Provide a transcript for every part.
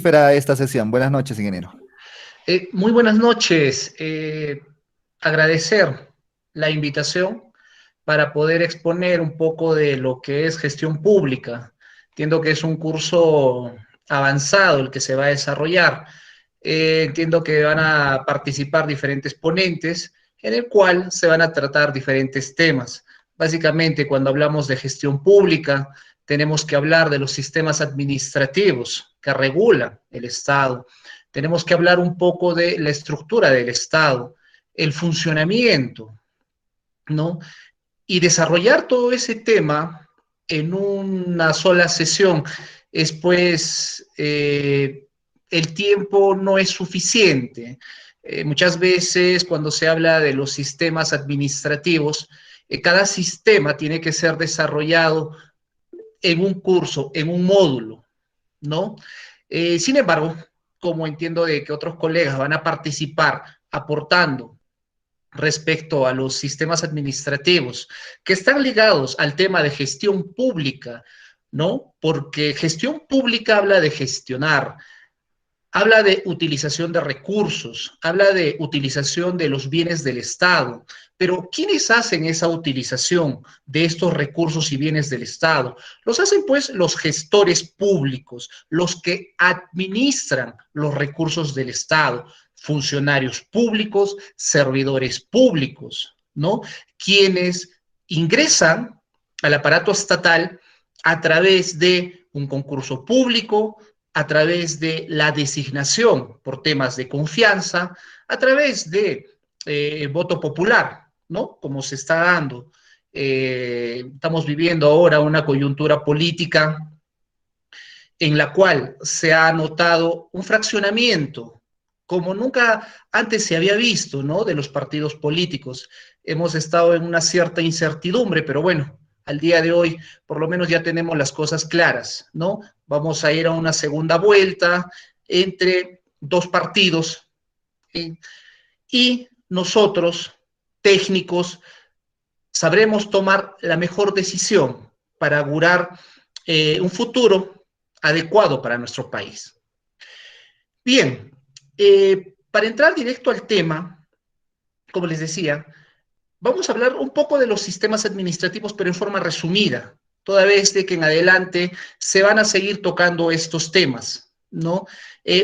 Para esta sesión. Buenas noches, ingeniero. Muy buenas noches. Agradecer la invitación para poder exponer un poco de lo que es gestión pública. Entiendo que es un curso avanzado el que se va a desarrollar. Entiendo que van a participar diferentes ponentes en el cual se van a tratar diferentes temas. Básicamente, cuando hablamos de gestión pública, tenemos que hablar de los sistemas administrativos que regulan el Estado. Tenemos que hablar un poco de la estructura del Estado, el funcionamiento, ¿no? Y desarrollar todo ese tema en una sola sesión es pues el tiempo no es suficiente. Muchas veces cuando se habla de los sistemas administrativos, cada sistema tiene que ser desarrollado en un curso, en un módulo, ¿no? Sin embargo, como entiendo de que otros colegas van a participar aportando respecto a los sistemas administrativos que están ligados al tema de gestión pública, ¿no? Porque gestión pública habla de gestionar, habla de utilización de recursos, habla de utilización de los bienes del Estado, pero ¿quiénes hacen esa utilización de estos recursos y bienes del Estado? Los hacen pues los gestores públicos, los que administran los recursos del Estado, funcionarios públicos, servidores públicos, ¿no? Quienes ingresan al aparato estatal a través de un concurso público, a través de la designación por temas de confianza, a través de voto popular, ¿no? Como se está dando. Estamos viviendo ahora una coyuntura política en la cual se ha notado un fraccionamiento como nunca antes se había visto, ¿no? De los partidos políticos. Hemos estado en una cierta incertidumbre, pero bueno, al día de hoy por lo menos ya tenemos las cosas claras, ¿no? Vamos a ir a una segunda vuelta entre dos partidos y nosotros, técnicos, sabremos tomar la mejor decisión para augurar un futuro adecuado para nuestro país. Bien, para entrar directo al tema, como les decía, vamos a hablar un poco de los sistemas administrativos, pero en forma resumida, toda vez de que en adelante se van a seguir tocando estos temas, ¿no?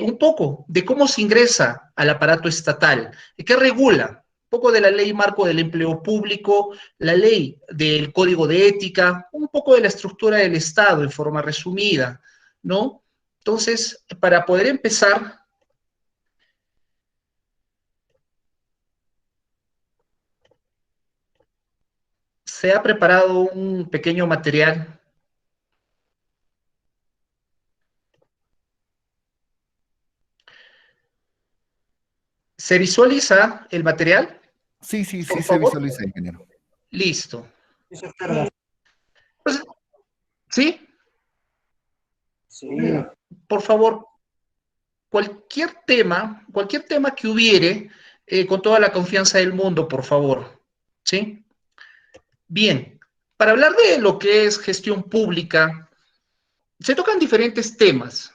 Un poco de cómo se ingresa al aparato estatal, qué regula, un poco de la ley marco del empleo público, la ley del código de ética, un poco de la estructura del Estado en forma resumida, ¿no? Entonces, para poder empezar, se ha preparado un pequeño material. ¿Se visualiza el material? Sí, sí, sí Por se favor. visualiza, ingeniero. Listo. Pues, ¿sí? Sí, Por favor, cualquier tema que hubiere, con toda la confianza del mundo, por favor. ¿Sí? Bien, para hablar de lo que es gestión pública, se tocan diferentes temas.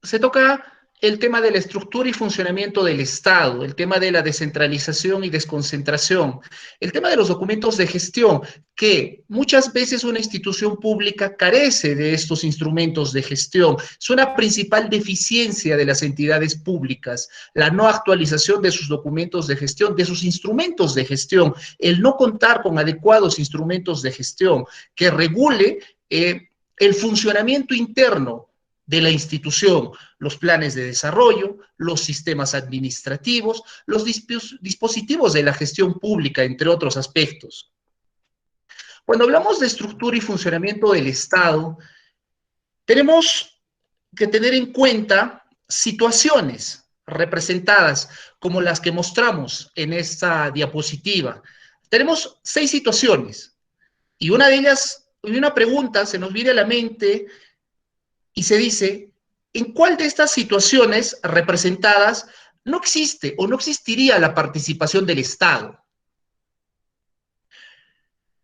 Se toca el tema de la estructura y funcionamiento del Estado, el tema de la descentralización y desconcentración, el tema de los documentos de gestión, que muchas veces una institución pública carece de estos instrumentos de gestión. Es una principal deficiencia de las entidades públicas, la no actualización de sus documentos de gestión, de sus instrumentos de gestión, el no contar con adecuados instrumentos de gestión que regule el funcionamiento interno de la institución, los planes de desarrollo, los sistemas administrativos, los dispositivos de la gestión pública, entre otros aspectos. Cuando hablamos de estructura y funcionamiento del Estado, tenemos que tener en cuenta situaciones representadas como las que mostramos en esta diapositiva. Tenemos 6 situaciones y una de ellas, una pregunta se nos viene a la mente y se dice, ¿en cuál de estas situaciones representadas no existe o no existiría la participación del Estado?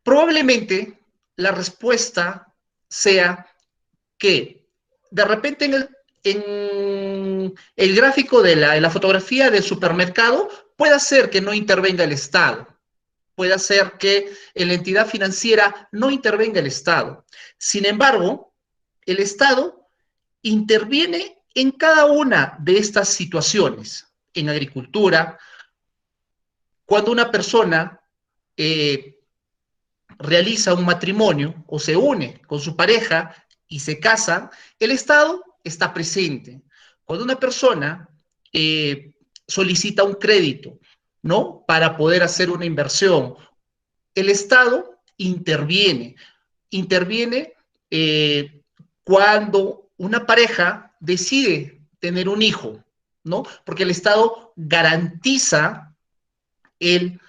Probablemente la respuesta sea que de repente en el gráfico de la fotografía del supermercado, puede ser que no intervenga el Estado, puede ser que en la entidad financiera no intervenga el Estado. Sin embargo, el Estado interviene en cada una de estas situaciones. En agricultura, cuando una persona realiza un matrimonio o se une con su pareja y se casan, el Estado está presente. Cuando una persona solicita un crédito, ¿no? Para poder hacer una inversión, el Estado interviene. Interviene cuando una pareja decide tener un hijo, ¿no? Porque el Estado garantiza el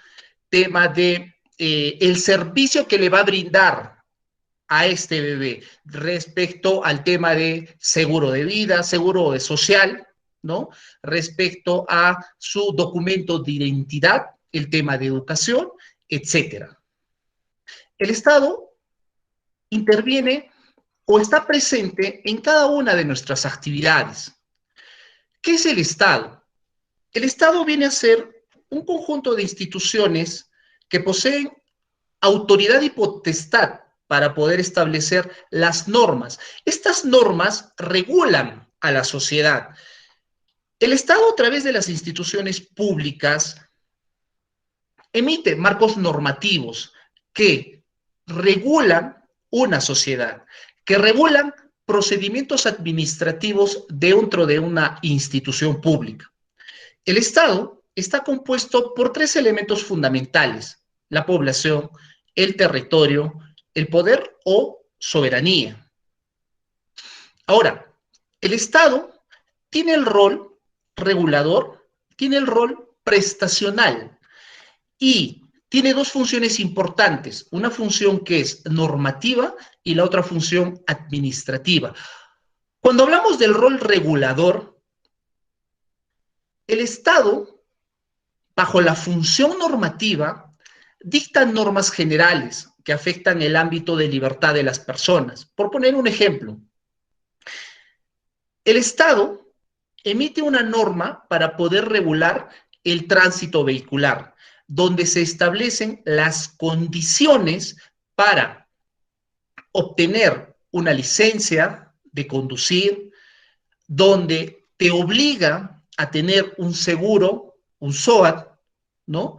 tema de el servicio que le va a brindar a este bebé respecto al tema de seguro de vida, seguro de social, ¿no? Respecto a su documento de identidad, el tema de educación, etcétera. El Estado interviene o está presente en cada una de nuestras actividades. ¿Qué es el Estado? El Estado viene a ser un conjunto de instituciones que poseen autoridad y potestad para poder establecer las normas. Estas normas regulan a la sociedad. El Estado, a través de las instituciones públicas, emite marcos normativos que regulan una sociedad, que regulan procedimientos administrativos dentro de una institución pública. El Estado está compuesto por tres elementos fundamentales: la población, el territorio, el poder o soberanía. Ahora, el Estado tiene el rol regulador, tiene el rol prestacional y tiene dos funciones importantes, una función que es normativa y la otra función administrativa. Cuando hablamos del rol regulador, el Estado, bajo la función normativa, dicta normas generales que afectan el ámbito de libertad de las personas. Por poner un ejemplo, el Estado emite una norma para poder regular el tránsito vehicular, donde se establecen las condiciones para obtener una licencia de conducir, donde te obliga a tener un seguro, un SOAT, ¿no?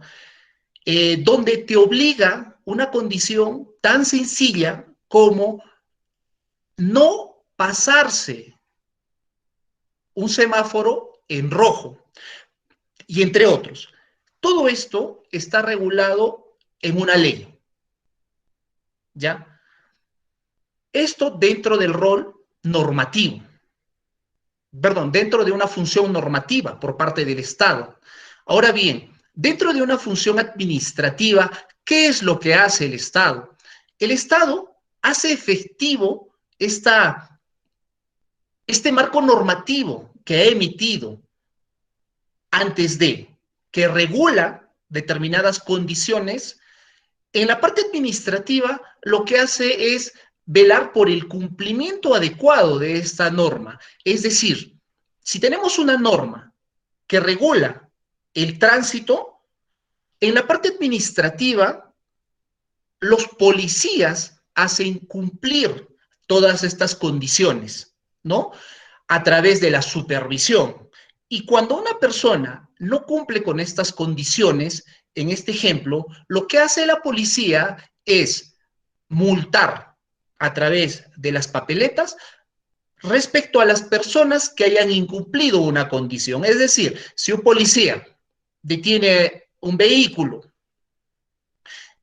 Donde te obliga una condición tan sencilla como no pasarse un semáforo en rojo, y entre otros. Todo esto está regulado en una ley, ¿ya? Esto dentro del rol normativo, perdón, dentro de una función normativa por parte del Estado. Ahora bien, dentro de una función administrativa, ¿qué es lo que hace el Estado? El Estado hace efectivo este marco normativo que ha emitido antes de, que regula determinadas condiciones. En la parte administrativa, lo que hace es velar por el cumplimiento adecuado de esta norma. Es decir, si tenemos una norma que regula el tránsito, en la parte administrativa, los policías hacen cumplir todas estas condiciones, ¿no? A través de la supervisión. Y cuando una persona no cumple con estas condiciones, en este ejemplo, lo que hace la policía es multar a través de las papeletas respecto a las personas que hayan incumplido una condición. Es decir, si un policía detiene un vehículo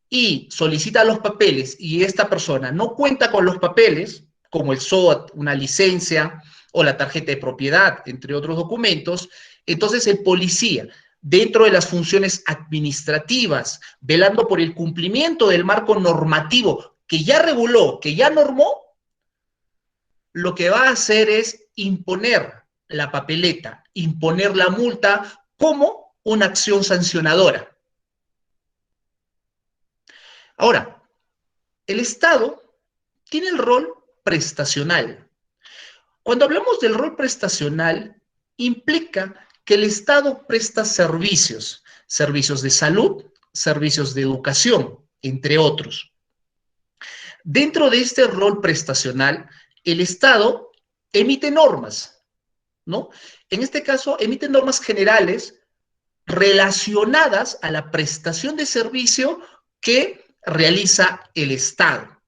y solicita los papeles y esta persona no cuenta con los papeles, como el SOAT, una licencia o la tarjeta de propiedad, entre otros documentos, entonces el policía, dentro de las funciones administrativas, velando por el cumplimiento del marco normativo que ya reguló, que ya normó, lo que va a hacer es imponer la papeleta, imponer la multa como una acción sancionadora. Ahora, el Estado tiene el rol prestacional. Cuando hablamos del rol prestacional, implica que el Estado presta servicios, servicios de salud, servicios de educación, entre otros. Dentro de este rol prestacional, el Estado emite normas, ¿no? En este caso, emite normas generales relacionadas a la prestación de servicio que realiza el Estado.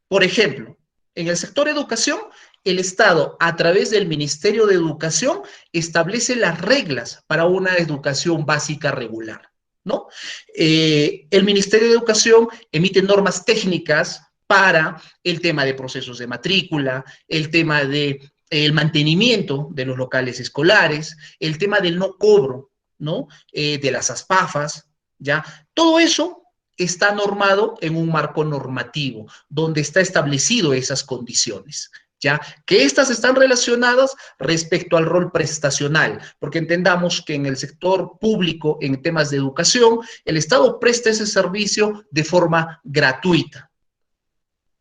Por ejemplo, en el sector educación, el Estado, a través del Ministerio de Educación, establece las reglas para una educación básica regular, ¿no? El Ministerio de Educación emite normas técnicas para el tema de procesos de matrícula, el tema de el mantenimiento de los locales escolares, el tema del no cobro, ¿no? De las ASPAFAS, ¿ya? Todo eso está normado en un marco normativo, donde está establecido esas condiciones, ¿ya? Que estas están relacionadas respecto al rol prestacional, porque entendamos que en el sector público, en temas de educación, el Estado presta ese servicio de forma gratuita.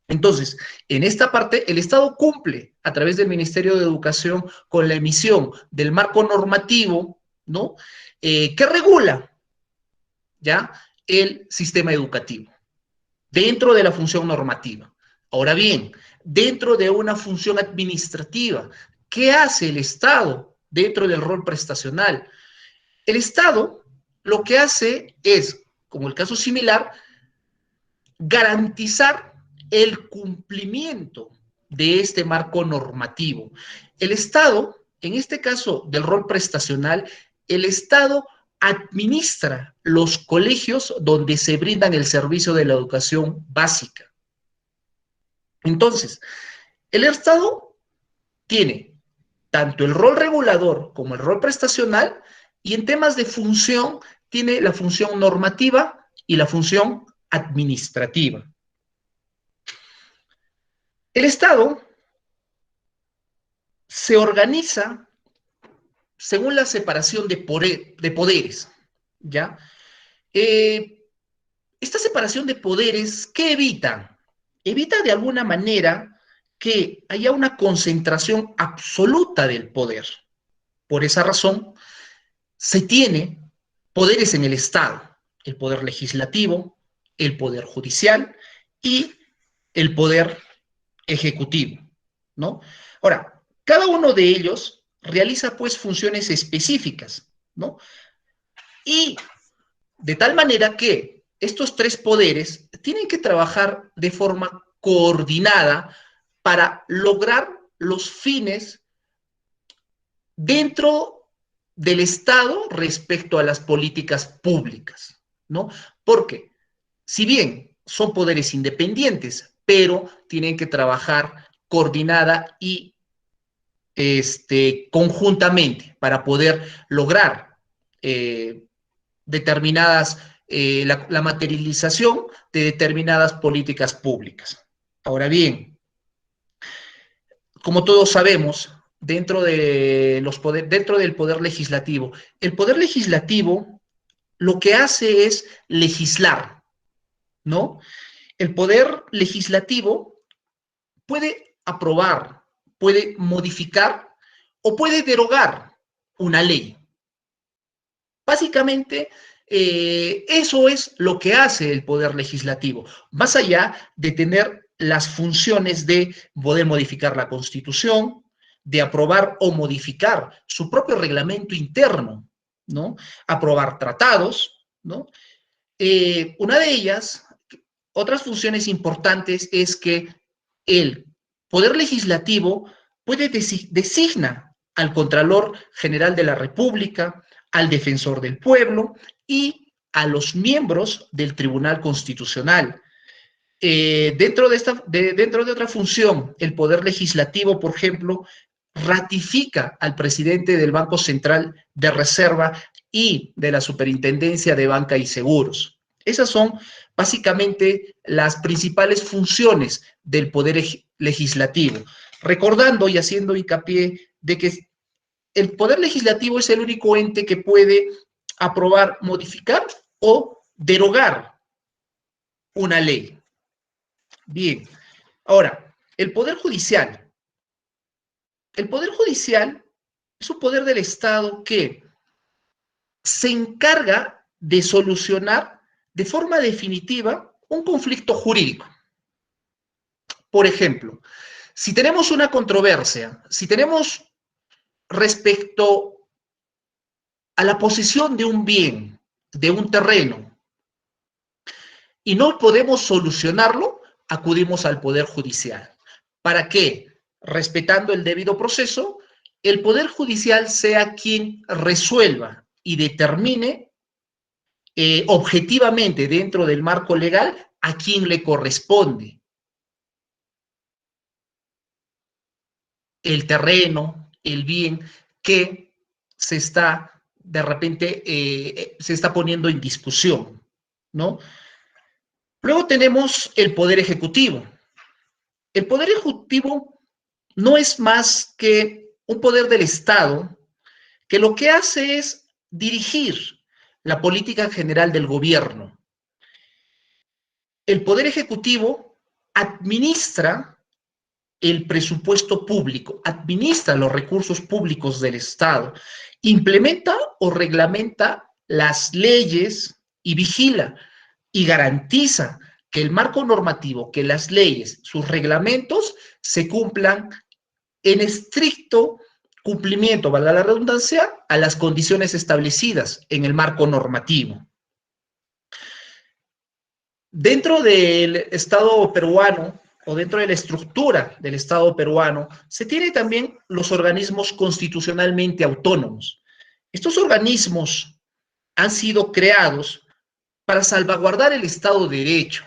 Entonces, en esta parte, el Estado cumple a través del Ministerio de Educación con la emisión del marco normativo, ¿no? Que regula, ¿ya? El sistema educativo dentro de la función normativa. Ahora bien, dentro de una función administrativa, ¿qué hace el Estado dentro del rol prestacional? El Estado lo que hace es, como el caso similar, garantizar el cumplimiento de este marco normativo. El Estado, en este caso del rol prestacional, el Estado administra los colegios donde se brindan el servicio de la educación básica. Entonces, el Estado tiene tanto el rol regulador como el rol prestacional, y en temas de función tiene la función normativa y la función administrativa. El Estado se organiza según la separación de poderes, ¿ya? Esta separación de poderes, ¿qué evita? Evita de alguna manera que haya una concentración absoluta del poder. Por esa razón, se tiene poderes en el Estado: el poder legislativo, el poder judicial y el poder ejecutivo, ¿no? Ahora, cada uno de ellos realiza pues funciones específicas, ¿no? Y de tal manera que estos tres poderes tienen que trabajar de forma coordinada para lograr los fines dentro del Estado respecto a las políticas públicas, ¿no? Porque si bien son poderes independientes, pero tienen que trabajar coordinada y conjuntamente para poder lograr determinadas, la materialización de determinadas políticas públicas. Ahora bien, como todos sabemos, dentro del poder legislativo, el poder legislativo lo que hace es legislar, ¿no? El poder legislativo puede aprobar, puede modificar o puede derogar una ley. Básicamente, eso es lo que hace el poder legislativo, más allá de tener las funciones de poder modificar la Constitución, de aprobar o modificar su propio reglamento interno, ¿no? Aprobar tratados, ¿no? Una de ellas, otras funciones importantes, es que el Poder Legislativo puede designa al Contralor General de la República, al Defensor del Pueblo y a los miembros del Tribunal Constitucional. Dentro de otra función, el Poder Legislativo, por ejemplo, ratifica al presidente del Banco Central de Reserva y de la Superintendencia de Banca y Seguros. Esas son básicamente las principales funciones del Poder Legislativo. Recordando y haciendo hincapié de que el Poder Legislativo es el único ente que puede aprobar, modificar o derogar una ley. Bien, ahora, el Poder Judicial. El Poder Judicial es un poder del Estado que se encarga de solucionar de forma definitiva un conflicto jurídico. Por ejemplo, si tenemos una controversia, si tenemos respecto a la posesión de un bien, de un terreno, y no podemos solucionarlo, acudimos al Poder Judicial. ¿Para qué? Respetando el debido proceso, el Poder Judicial sea quien resuelva y determine objetivamente dentro del marco legal a quién le corresponde el terreno, el bien que se está de repente se está poniendo en discusión, ¿no? Luego tenemos el Poder Ejecutivo. El Poder Ejecutivo no es más que un poder del Estado que lo que hace es dirigir la política general del gobierno. El Poder Ejecutivo administra el presupuesto público, administra los recursos públicos del Estado, implementa o reglamenta las leyes y vigila y garantiza que el marco normativo, que las leyes, sus reglamentos se cumplan en estricto cumplimiento, valga la redundancia, a las condiciones establecidas en el marco normativo. Dentro del Estado peruano, o dentro de la estructura del Estado peruano, se tiene también los organismos constitucionalmente autónomos. Estos organismos han sido creados para salvaguardar el Estado de Derecho.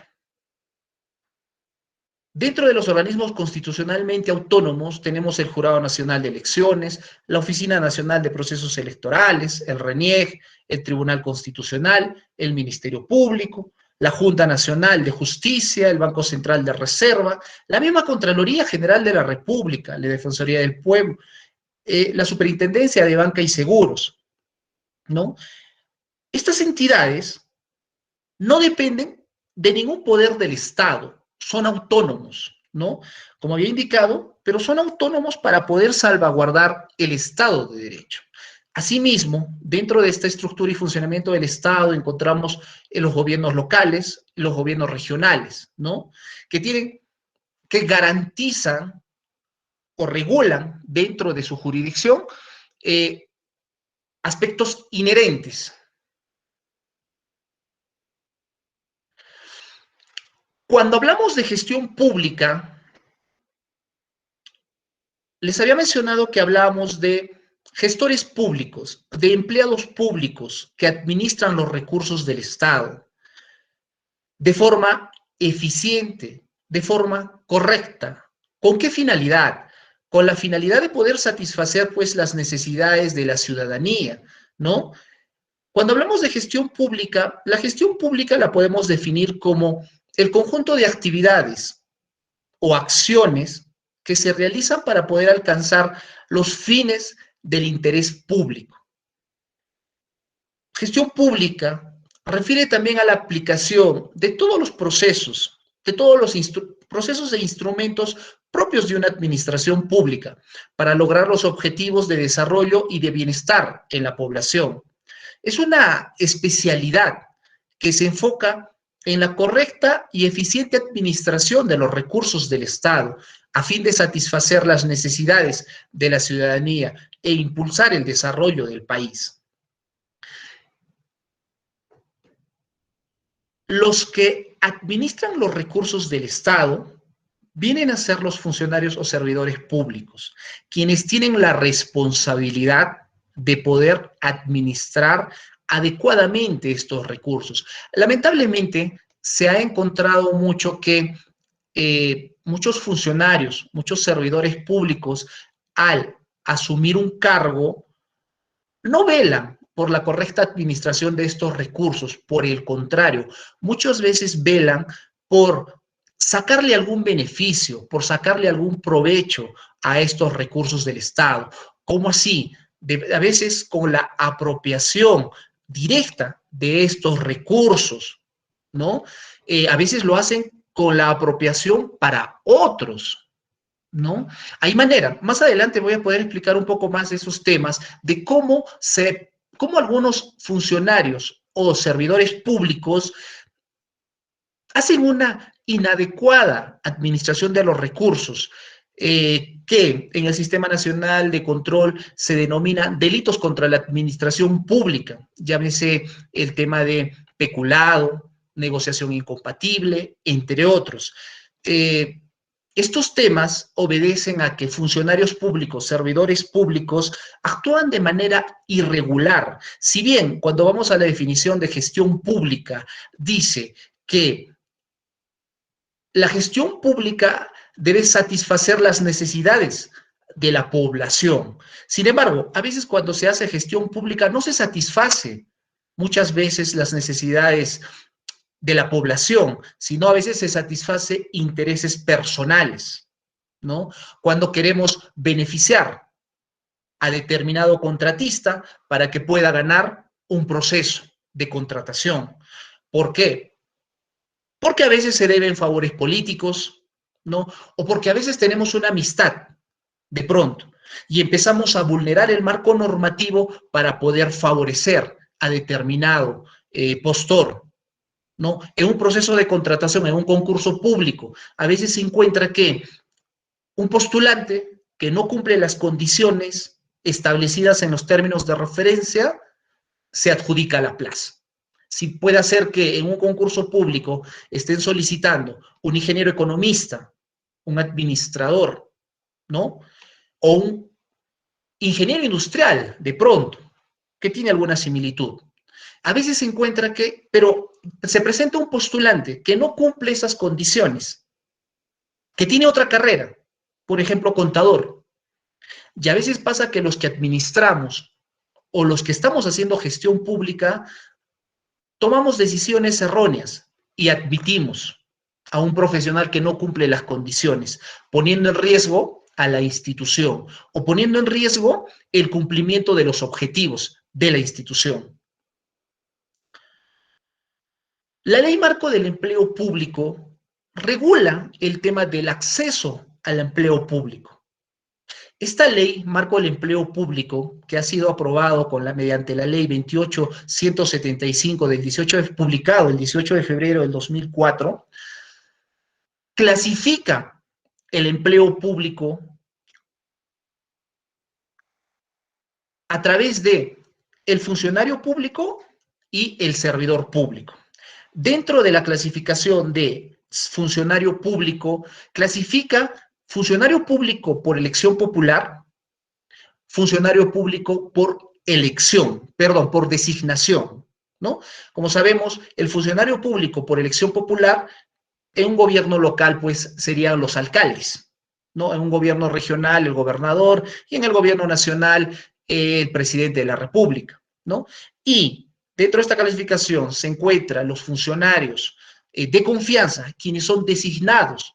Dentro de los organismos constitucionalmente autónomos tenemos el Jurado Nacional de Elecciones, la Oficina Nacional de Procesos Electorales, el RENIEG, el Tribunal Constitucional, el Ministerio Público, la Junta Nacional de Justicia, el Banco Central de Reserva, la misma Contraloría General de la República, la Defensoría del Pueblo, la Superintendencia de Banca y Seguros, ¿no? Estas entidades no dependen de ningún poder del Estado, son autónomos, ¿no? Como había indicado, pero son autónomos para poder salvaguardar el Estado de Derecho. Asimismo, dentro de esta estructura y funcionamiento del Estado encontramos los gobiernos locales, los gobiernos regionales, ¿no? Que garantizan o regulan dentro de su jurisdicción aspectos inherentes. Cuando hablamos de gestión pública, les había mencionado que hablábamos de gestores públicos, de empleados públicos que administran los recursos del Estado de forma eficiente, de forma correcta. ¿Con qué finalidad? Con la finalidad de poder satisfacer, pues, las necesidades de la ciudadanía, ¿no? Cuando hablamos de gestión pública, la gestión pública la podemos definir como el conjunto de actividades o acciones que se realizan para poder alcanzar los fines del interés público. Gestión pública refiere también a la aplicación de todos los procesos, de todos los procesos e instrumentos propios de una administración pública para lograr los objetivos de desarrollo y de bienestar en la población. Es una especialidad que se enfoca en la correcta y eficiente administración de los recursos del Estado, a fin de satisfacer las necesidades de la ciudadanía e impulsar el desarrollo del país. Los que administran los recursos del Estado vienen a ser los funcionarios o servidores públicos, quienes tienen la responsabilidad de poder administrar adecuadamente estos recursos. Lamentablemente, se ha encontrado mucho que muchos funcionarios, muchos servidores públicos, al asumir un cargo, no velan por la correcta administración de estos recursos. Por el contrario, muchas veces velan por sacarle algún beneficio, por sacarle algún provecho a estos recursos del Estado. ¿Cómo así? A veces con la apropiación directa de estos recursos, ¿no? A veces lo hacen con la apropiación para otros, ¿no? Hay manera. Más adelante voy a poder explicar un poco más de esos temas, de cómo algunos funcionarios o servidores públicos hacen una inadecuada administración de los recursos, que en el Sistema Nacional de Control se denomina delitos contra la administración pública, llámese el tema de peculado, negociación incompatible, entre otros. Estos temas obedecen a que funcionarios públicos, servidores públicos, actúan de manera irregular. Si bien cuando vamos a la definición de gestión pública, dice que la gestión pública debe satisfacer las necesidades de la población. Sin embargo, a veces cuando se hace gestión pública no se satisface muchas veces las necesidades de la población, sino a veces se satisface intereses personales, ¿no? Cuando queremos beneficiar a determinado contratista para que pueda ganar un proceso de contratación. ¿Por qué? Porque a veces se deben favores políticos, ¿no? O porque a veces tenemos una amistad, de pronto, y empezamos a vulnerar el marco normativo para poder favorecer a determinado postor, ¿no? En un proceso de contratación, en un concurso público, a veces se encuentra que un postulante que no cumple las condiciones establecidas en los términos de referencia se adjudica la plaza. Si puede hacer que en un concurso público estén solicitando un ingeniero economista, un administrador, ¿no? O un ingeniero industrial, de pronto, que tiene alguna similitud. A veces se encuentra que, pero se presenta un postulante que no cumple esas condiciones, que tiene otra carrera, por ejemplo, contador. Y a veces pasa que los que administramos o los que estamos haciendo gestión pública tomamos decisiones erróneas y admitimos a un profesional que no cumple las condiciones, poniendo en riesgo a la institución o poniendo en riesgo el cumplimiento de los objetivos de la institución. La Ley Marco del Empleo Público regula el tema del acceso al empleo público. Esta ley, Marco del Empleo Público, que ha sido aprobado mediante la ley 28.175 publicado el 18 de febrero del 2004, clasifica el empleo público a través de el funcionario público y el servidor público. Dentro de la clasificación de funcionario público, clasifica funcionario público por elección popular, funcionario público por por designación, ¿no? Como sabemos, el funcionario público por elección popular en un gobierno local, pues, serían los alcaldes, ¿no? En un gobierno regional, el gobernador, y en el gobierno nacional, el presidente de la República, ¿no? Y dentro de esta clasificación se encuentran los funcionarios de confianza, quienes son designados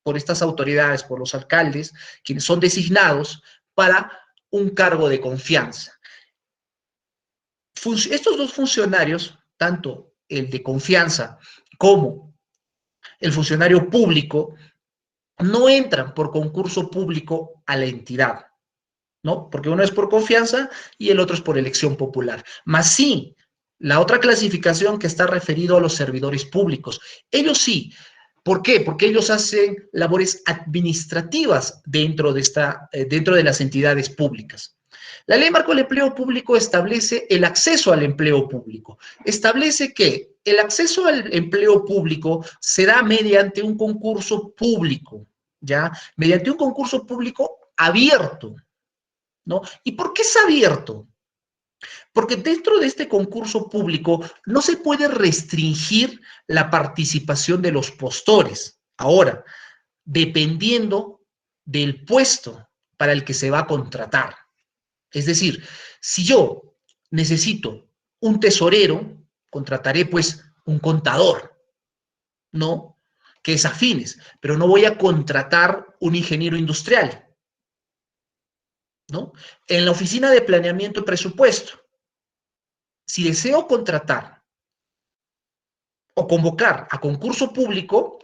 por estas autoridades, por los alcaldes, quienes son designados para un cargo de confianza. Estos dos funcionarios, tanto el de confianza como el funcionario público, no entran por concurso público a la entidad, ¿no? Porque uno es por confianza y el otro es por elección popular. Mas sí, la otra clasificación que está referido a los servidores públicos, ellos sí. ¿Por qué? Porque ellos hacen labores administrativas dentro de las entidades públicas. La Ley Marco del Empleo Público establece el acceso al empleo público. Establece que el acceso al empleo público se da mediante un concurso público, ¿ya? Mediante un concurso público abierto, ¿no? ¿Y por qué es abierto? Porque dentro de este concurso público no se puede restringir la participación de los postores. Ahora, dependiendo del puesto para el que se va a contratar. Es decir, si yo necesito un tesorero, contrataré pues un contador, ¿no? Que es afines, pero no voy a contratar un ingeniero industrial, ¿no? En la oficina de planeamiento y presupuesto, si deseo contratar o convocar a concurso público,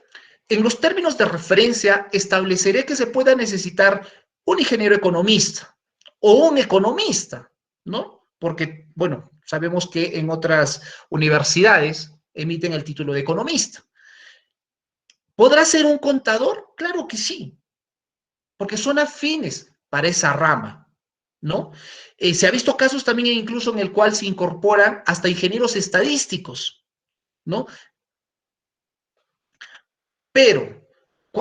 en los términos de referencia estableceré que se pueda necesitar un ingeniero economista o un economista, ¿no? Porque, bueno, sabemos que en otras universidades emiten el título de economista. ¿Podrá ser un contador? Claro que sí, porque son afines para esa rama, ¿no? Se ha visto casos también incluso en el cual se incorporan hasta ingenieros estadísticos, ¿no? Pero,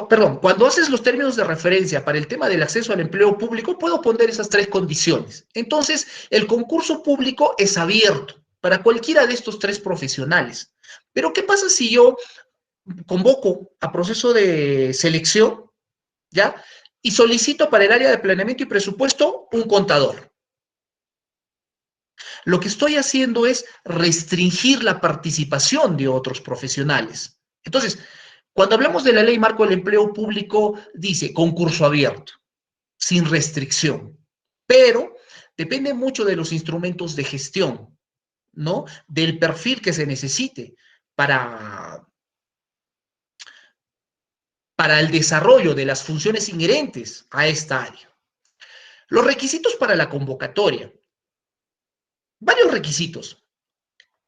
perdón, cuando haces los términos de referencia para el tema del acceso al empleo público, puedo poner esas tres condiciones. Entonces, el concurso público es abierto para cualquiera de estos tres profesionales. Pero, ¿qué pasa si yo convoco a proceso de selección, ¿ya? Y solicito para el área de planeamiento y presupuesto un contador? Lo que estoy haciendo es restringir la participación de otros profesionales. Entonces, cuando hablamos de la ley marco del empleo público, dice concurso abierto, sin restricción, pero depende mucho de los instrumentos de gestión, ¿no? Del perfil que se necesite para el desarrollo de las funciones inherentes a esta área. Los requisitos para la convocatoria. Varios requisitos.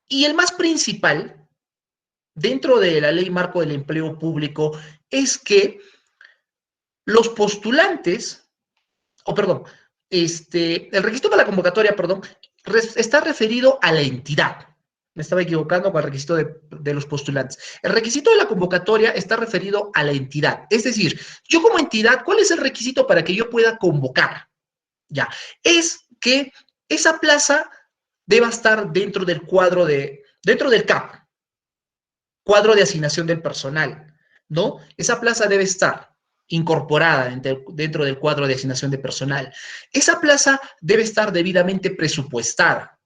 Y el más principal, dentro de la ley marco del empleo público, es que los postulantes, el requisito para la convocatoria, está referido a la entidad. Me estaba equivocando con el requisito de los postulantes. El requisito de la convocatoria está referido a la entidad. Es decir, yo como entidad, ¿cuál es el requisito para que yo pueda convocar? Ya, es que esa plaza deba estar dentro del CAP, cuadro de asignación del personal, ¿no? Esa plaza debe estar incorporada dentro del cuadro de asignación de personal. Esa plaza debe estar debidamente presupuestada.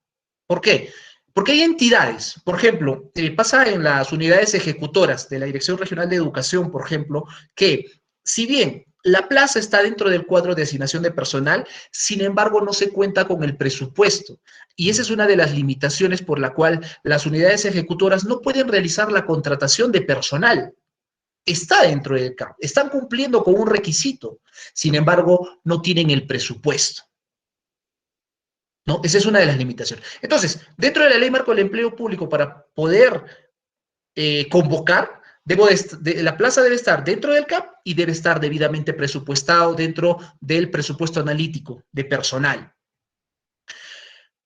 ¿Por qué? Porque hay entidades, por ejemplo, pasa en las unidades ejecutoras de la Dirección Regional de Educación, por ejemplo, que si bien la plaza está dentro del cuadro de asignación de personal, sin embargo no se cuenta con el presupuesto. Y esa es una de las limitaciones por la cual las unidades ejecutoras no pueden realizar la contratación de personal. Está dentro del CAP, están cumpliendo con un requisito, sin embargo no tienen el presupuesto, ¿no? Esa es una de las limitaciones. Entonces, dentro de la ley marco del empleo público, para poder convocar, la plaza debe estar dentro del CAP y debe estar debidamente presupuestado dentro del presupuesto analítico de personal.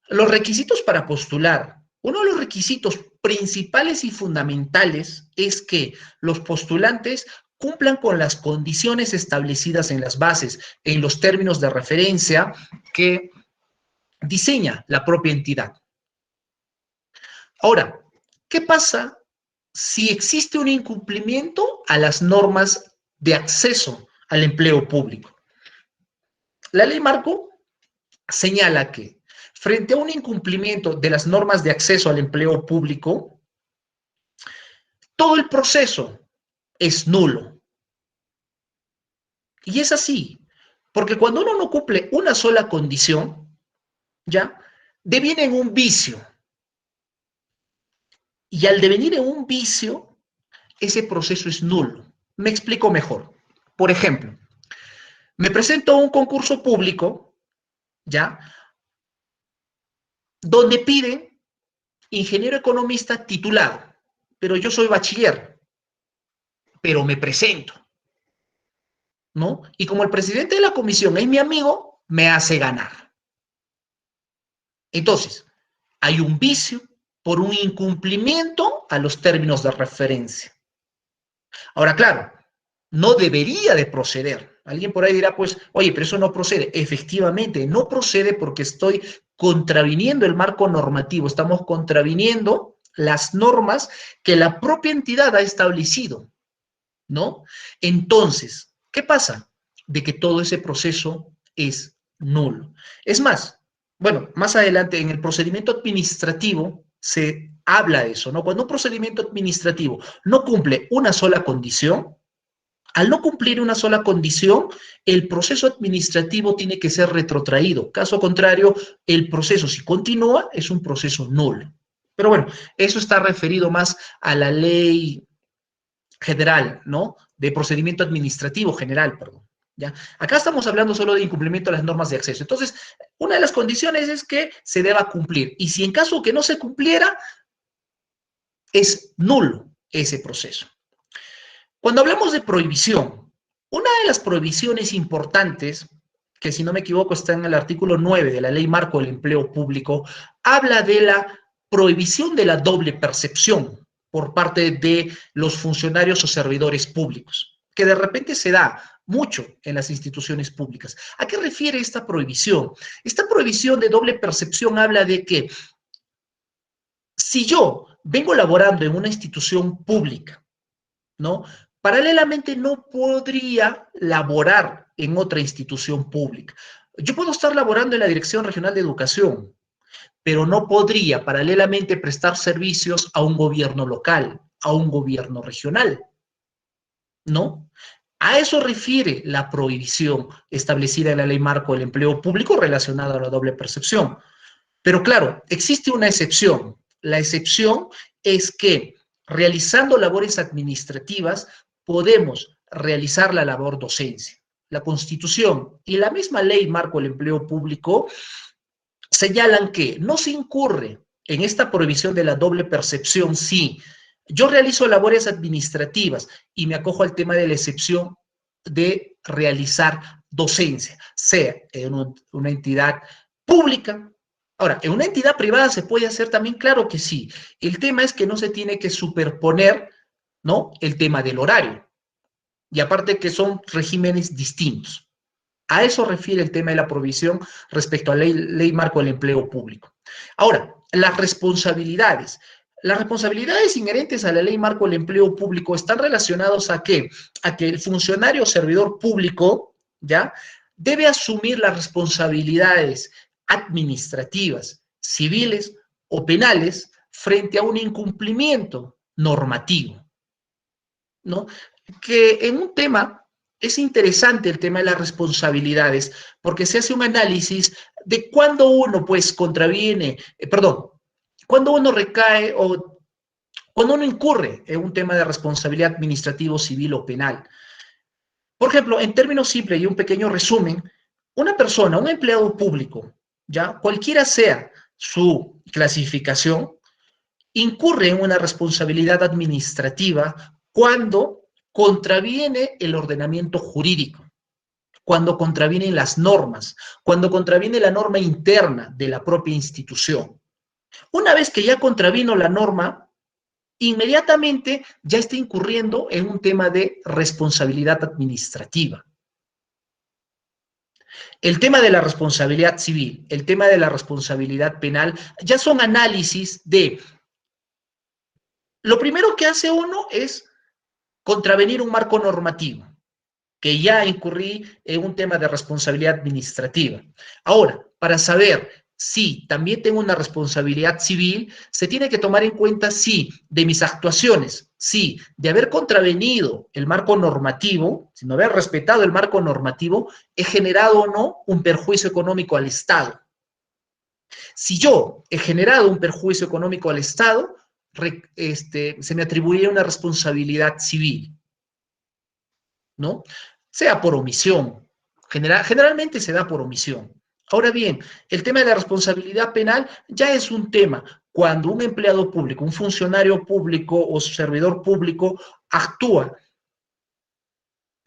Los requisitos para postular. Uno de los requisitos principales y fundamentales es que los postulantes cumplan con las condiciones establecidas en las bases, en los términos de referencia que diseña la propia entidad. Ahora, ¿qué pasa si existe un incumplimiento a las normas de acceso al empleo público? La ley marco señala que frente a un incumplimiento de las normas de acceso al empleo público, todo el proceso es nulo. Y es así, porque cuando uno no cumple una sola condición, ¿ya? Deviene en un vicio. Y al devenir en un vicio, ese proceso es nulo. Me explico mejor. Por ejemplo, me presento a un concurso público, ¿ya? Donde piden ingeniero economista titulado, pero yo soy bachiller, pero me presento, ¿no? Y como el presidente de la comisión es mi amigo, me hace ganar. Entonces, hay un vicio por un incumplimiento a los términos de referencia. Ahora, claro, no debería de proceder. Alguien por ahí dirá, pues, oye, pero eso no procede. Efectivamente, no procede porque estoy contraviniendo el marco normativo, estamos contraviniendo las normas que la propia entidad ha establecido, ¿no? Entonces, ¿qué pasa? De que todo ese proceso es nulo. Es más, bueno, más adelante en el procedimiento administrativo se habla de eso, ¿no? Cuando un procedimiento administrativo no cumple una sola condición, al no cumplir una sola condición, el proceso administrativo tiene que ser retrotraído. Caso contrario, el proceso, si continúa, es un proceso nulo. Pero bueno, eso está referido más a la ley general, ¿no? De procedimiento administrativo general, perdón. ¿Ya? Acá estamos hablando solo de incumplimiento de las normas de acceso. Entonces, una de las condiciones es que se deba cumplir. Y si en caso que no se cumpliera, es nulo ese proceso. Cuando hablamos de prohibición, una de las prohibiciones importantes, que si no me equivoco está en el artículo 9 de la Ley Marco del Empleo Público, habla de la prohibición de la doble percepción por parte de los funcionarios o servidores públicos, que de repente se da mucho en las instituciones públicas. ¿A qué refiere esta prohibición? Esta prohibición de doble percepción habla de que si yo vengo laborando en una institución pública, ¿no? Paralelamente no podría laborar en otra institución pública. Yo puedo estar laborando en la Dirección Regional de Educación, pero no podría paralelamente prestar servicios a un gobierno local, a un gobierno regional, ¿no? A eso refiere la prohibición establecida en la Ley Marco del Empleo Público relacionada a la doble percepción. Pero claro, existe una excepción. La excepción es que realizando labores administrativas podemos realizar la labor docencia. La Constitución y la misma Ley Marco del Empleo Público señalan que no se incurre en esta prohibición de la doble percepción si yo realizo labores administrativas y me acojo al tema de la excepción de realizar docencia, sea en una entidad pública. Ahora, en una entidad privada se puede hacer también, claro que sí. El tema es que no se tiene que superponer, ¿no?, el tema del horario. Y aparte que son regímenes distintos. A eso refiere el tema de la prohibición respecto a la ley Marco del Empleo Público. Ahora, las responsabilidades. Las responsabilidades inherentes a la Ley Marco del Empleo Público están relacionadas ¿a qué? A que el funcionario o servidor público, ¿ya?, debe asumir las responsabilidades administrativas, civiles o penales frente a un incumplimiento normativo, ¿no? Que en un tema es interesante el tema de las responsabilidades, porque se hace un análisis de cuándo uno, pues, contraviene, cuándo uno recae o cuando uno incurre en un tema de responsabilidad administrativo, civil o penal. Por ejemplo, en términos simples y un pequeño resumen, una persona, un empleado público, ya, cualquiera sea su clasificación, incurre en una responsabilidad administrativa cuando contraviene el ordenamiento jurídico, cuando contravienen las normas, cuando contraviene la norma interna de la propia institución. Una vez que ya contravino la norma, inmediatamente ya está incurriendo en un tema de responsabilidad administrativa. El tema de la responsabilidad civil, el tema de la responsabilidad penal, ya son análisis de... Lo primero que hace uno es contravenir un marco normativo, que ya incurrí en un tema de responsabilidad administrativa. Ahora, para saber si también tengo una responsabilidad civil, se tiene que tomar en cuenta si de mis actuaciones, si de haber contravenido el marco normativo, si no haber respetado el marco normativo, he generado o no un perjuicio económico al Estado. Si yo he generado un perjuicio económico al Estado, se me atribuye una responsabilidad civil, ¿no? Sea por omisión. Generalmente se da por omisión. Ahora bien, el tema de la responsabilidad penal ya es un tema cuando un empleado público, un funcionario público o servidor público actúa,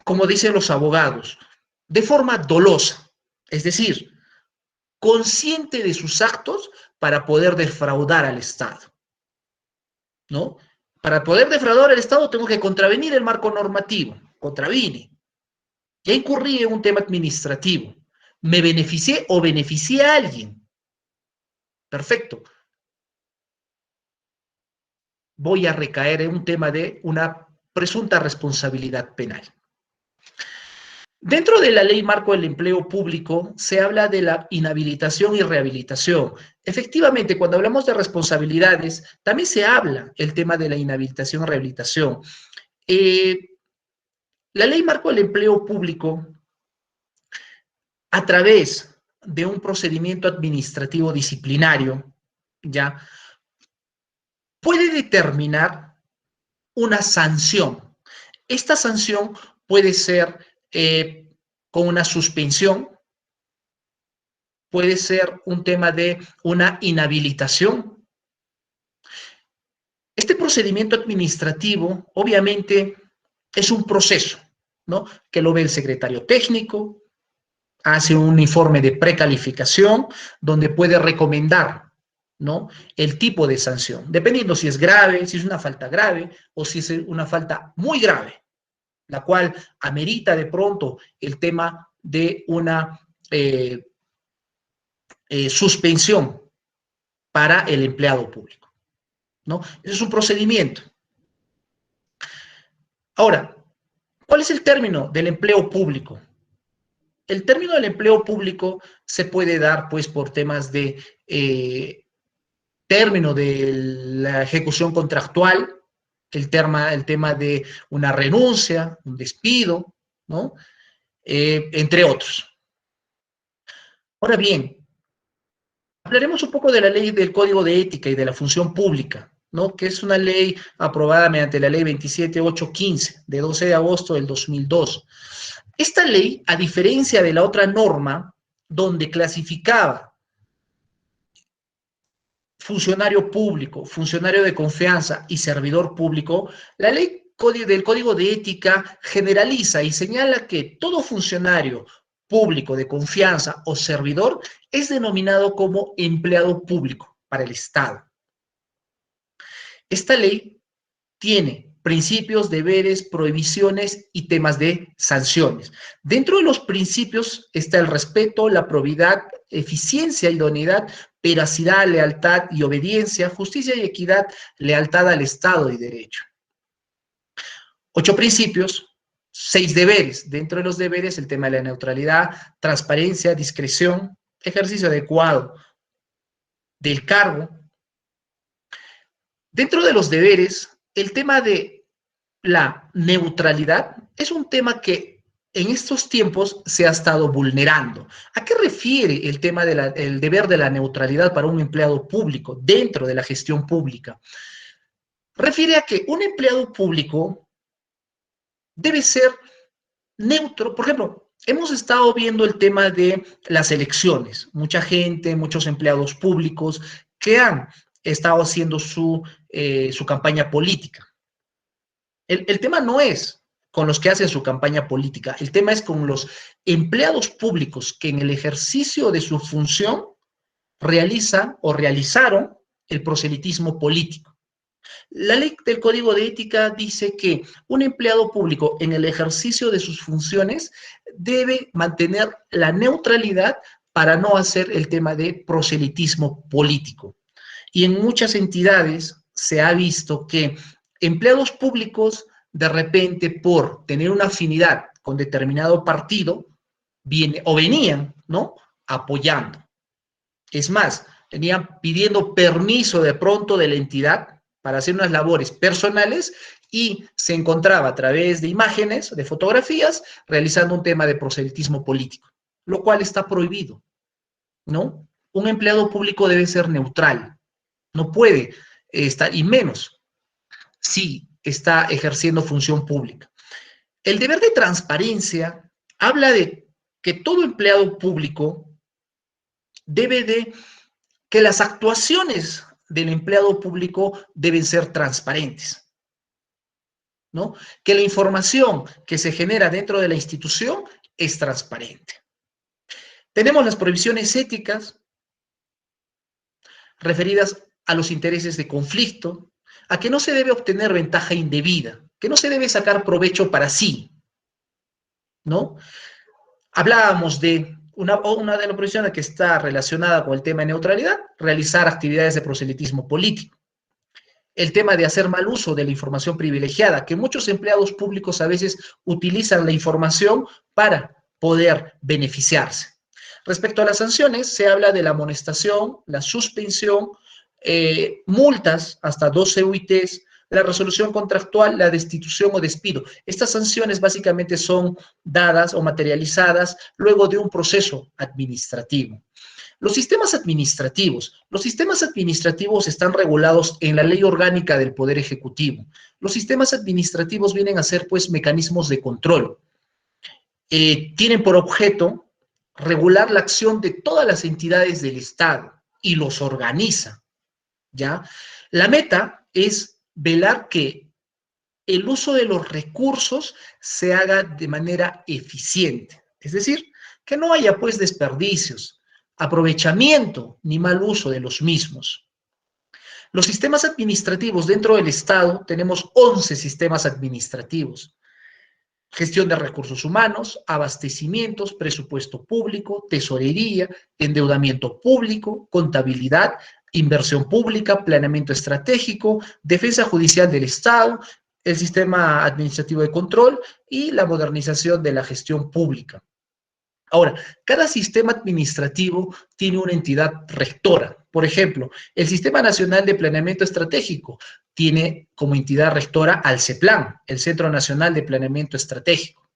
como dicen los abogados, de forma dolosa, es decir, consciente de sus actos para poder defraudar al Estado, ¿no? Para poder defraudar al Estado tengo que contravenir el marco normativo, contravine. Ya incurrí en un tema administrativo. ¿Me beneficié o beneficié a alguien? Perfecto. Voy a recaer en un tema de una presunta responsabilidad penal. Dentro de la Ley Marco del Empleo Público se habla de la inhabilitación y rehabilitación. Efectivamente, cuando hablamos de responsabilidades, también se habla el tema de la inhabilitación y rehabilitación. La Ley Marco del Empleo Público, a través de un procedimiento administrativo disciplinario, ¿ya?, puede determinar una sanción. Esta sanción puede ser con una suspensión, puede ser un tema de una inhabilitación. Este procedimiento administrativo, obviamente, es un proceso, ¿no? Que lo ve el secretario técnico, hace un informe de precalificación donde puede recomendar, ¿no?, el tipo de sanción, dependiendo si es grave, si es una falta grave o si es una falta muy grave, la cual amerita de pronto el tema de una suspensión para el empleado público, ¿no? Ese es un procedimiento. Ahora, ¿cuál es el término del empleo público? El término del empleo público se puede dar, pues, por temas de término de la ejecución contractual, el tema de una renuncia, un despido, ¿no? Entre otros. Ahora bien, hablaremos un poco de la ley del Código de Ética y de la Función Pública, ¿no?, que es una ley aprobada mediante la ley 27815 de 12 de agosto del 2002. Esta ley, a diferencia de la otra norma, donde clasificaba funcionario público, funcionario de confianza y servidor público, la ley del Código de Ética generaliza y señala que todo funcionario público de confianza o servidor es denominado como empleado público para el Estado. Esta ley tiene principios, deberes, prohibiciones y temas de sanciones. Dentro de los principios está el respeto, la probidad, eficiencia, idoneidad, veracidad, lealtad y obediencia, justicia y equidad, lealtad al Estado y derecho. 8 principios, 6 deberes. Dentro de los deberes, el tema de la neutralidad, transparencia, discreción, ejercicio adecuado del cargo. Dentro de los deberes, el tema de la neutralidad es un tema que en estos tiempos se ha estado vulnerando. ¿A qué refiere el tema del deber de la neutralidad para un empleado público dentro de la gestión pública? Refiere a que un empleado público debe ser neutro. Por ejemplo, hemos estado viendo el tema de las elecciones. Mucha gente, muchos empleados públicos que han estado haciendo su campaña política. El tema no es con los que hacen su campaña política, el tema es con los empleados públicos que en el ejercicio de su función realizan o realizaron el proselitismo político. La ley del Código de Ética dice que un empleado público en el ejercicio de sus funciones debe mantener la neutralidad para no hacer el tema de proselitismo político. Y en muchas entidades se ha visto que empleados públicos, de repente, por tener una afinidad con determinado partido, venían, ¿no?, apoyando. Es más, venían pidiendo permiso de pronto de la entidad para hacer unas labores personales y se encontraba a través de imágenes, de fotografías, realizando un tema de proselitismo político, lo cual está prohibido, ¿no? Un empleado público debe ser neutral, no puede estar, y menos si está ejerciendo función pública. El deber de transparencia habla de que todo empleado público debe de que las actuaciones del empleado público deben ser transparentes, ¿no? Que la información que se genera dentro de la institución es transparente. Tenemos las prohibiciones éticas referidas a los intereses de conflicto, a que no se debe obtener ventaja indebida, que no se debe sacar provecho para sí, ¿no? Hablábamos de una de las prohibiciones que está relacionada con el tema de neutralidad, realizar actividades de proselitismo político. El tema de hacer mal uso de la información privilegiada, que muchos empleados públicos a veces utilizan la información para poder beneficiarse. Respecto a las sanciones, se habla de la amonestación, la suspensión, multas hasta 12 UITs, la resolución contractual, la destitución o despido. Estas sanciones básicamente son dadas o materializadas luego de un proceso administrativo. Los sistemas administrativos. Los sistemas administrativos están regulados en la Ley Orgánica del Poder Ejecutivo. Los sistemas administrativos vienen a ser, pues, mecanismos de control. Tienen por objeto regular la acción de todas las entidades del Estado y los organiza, ¿ya? La meta es velar que el uso de los recursos se haga de manera eficiente, es decir, que no haya, pues, desperdicios, aprovechamiento ni mal uso de los mismos. Los sistemas administrativos dentro del Estado, tenemos 11 sistemas administrativos. Gestión de recursos humanos, abastecimientos, presupuesto público, tesorería, endeudamiento público, contabilidad, inversión pública, planeamiento estratégico, defensa judicial del Estado, el sistema administrativo de control y la modernización de la gestión pública. Ahora, cada sistema administrativo tiene una entidad rectora. Por ejemplo, el Sistema Nacional de Planeamiento Estratégico tiene como entidad rectora al CEPLAN, el Centro Nacional de Planeamiento Estratégico.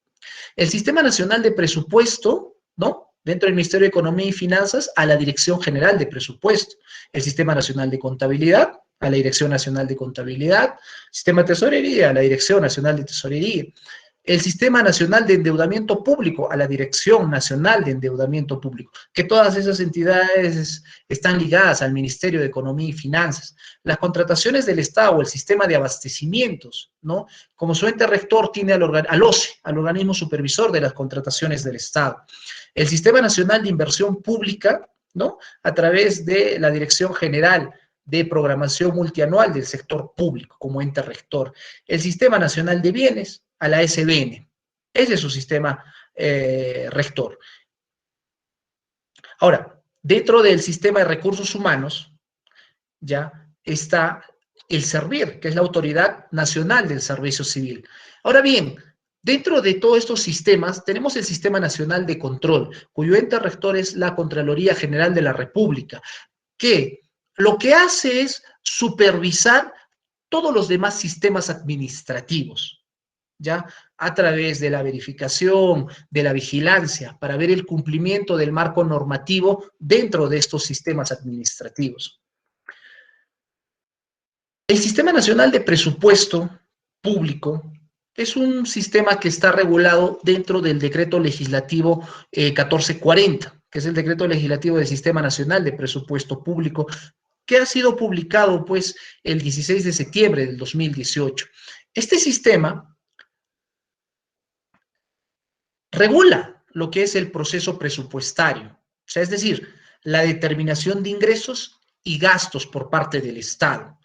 El Sistema Nacional de Presupuesto, ¿no?, dentro del Ministerio de Economía y Finanzas, a la Dirección General de Presupuesto. El Sistema Nacional de Contabilidad, a la Dirección Nacional de Contabilidad. Sistema de Tesorería, a la Dirección Nacional de Tesorería. El Sistema Nacional de Endeudamiento Público, a la Dirección Nacional de Endeudamiento Público, que todas esas entidades están ligadas al Ministerio de Economía y Finanzas. Las contrataciones del Estado, el sistema de abastecimientos, ¿no?, como su ente rector tiene al OCE, al organismo supervisor de las contrataciones del Estado. El Sistema Nacional de Inversión Pública, ¿no?, a través de la Dirección General de Programación Multianual del Sector Público como ente rector. El Sistema Nacional de Bienes, a la SBN. Ese es su sistema rector. Ahora, dentro del sistema de recursos humanos, ya está el SERVIR, que es la Autoridad Nacional del Servicio Civil. Ahora bien, dentro de todos estos sistemas, tenemos el Sistema Nacional de Control, cuyo ente rector es la Contraloría General de la República, que lo que hace es supervisar todos los demás sistemas administrativos, ¿ya?, a través de la verificación, de la vigilancia, para ver el cumplimiento del marco normativo dentro de estos sistemas administrativos. El Sistema Nacional de Presupuesto Público es un sistema que está regulado dentro del Decreto Legislativo 1440, que es el Decreto Legislativo del Sistema Nacional de Presupuesto Público, que ha sido publicado, pues, el 16 de septiembre del 2018. Este sistema regula lo que es el proceso presupuestario, o sea, es decir, la determinación de ingresos y gastos por parte del Estado.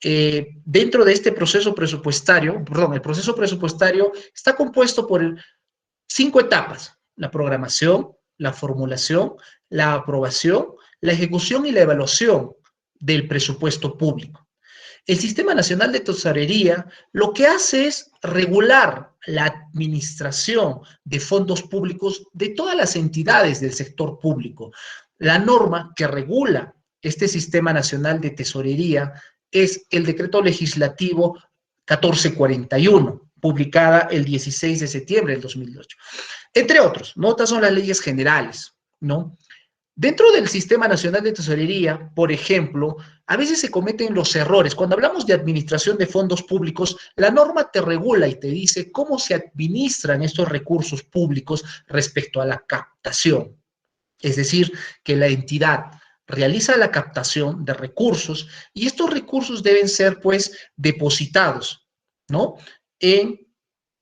Dentro de este proceso presupuestario, el proceso presupuestario está compuesto por 5 etapas: la programación, la formulación, la aprobación, la ejecución y la evaluación del presupuesto público. El Sistema Nacional de Tesorería lo que hace es regular la administración de fondos públicos de todas las entidades del sector público. La norma que regula este Sistema Nacional de Tesorería es el Decreto Legislativo 1441, publicada el 16 de septiembre del 2008. Entre otros, ¿no?, estas son las leyes generales, ¿no? Dentro del Sistema Nacional de Tesorería, por ejemplo, a veces se cometen los errores. Cuando hablamos de administración de fondos públicos, la norma te regula y te dice cómo se administran estos recursos públicos respecto a la captación. Es decir, que la entidad realiza la captación de recursos y estos recursos deben ser, pues, depositados, ¿no?, en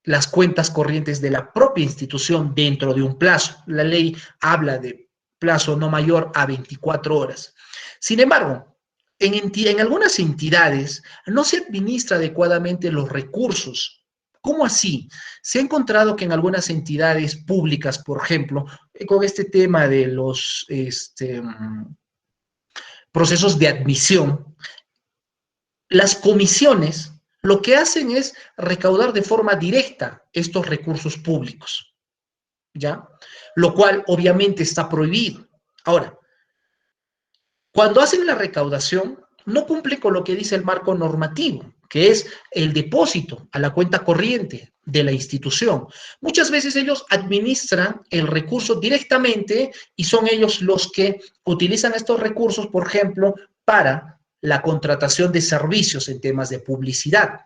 las cuentas corrientes de la propia institución dentro de un plazo. La ley habla de plazo no mayor a 24 horas. Sin embargo, en algunas entidades no se administra adecuadamente los recursos. ¿Cómo así? Se ha encontrado que en algunas entidades públicas, por ejemplo, con este tema de los procesos de admisión, las comisiones lo que hacen es recaudar de forma directa estos recursos públicos, ¿ya? Lo cual obviamente está prohibido. Ahora, cuando hacen la recaudación, no cumple con lo que dice el marco normativo, que es el depósito a la cuenta corriente de la institución. Muchas veces ellos administran el recurso directamente y son ellos los que utilizan estos recursos, por ejemplo, para la contratación de servicios en temas de publicidad,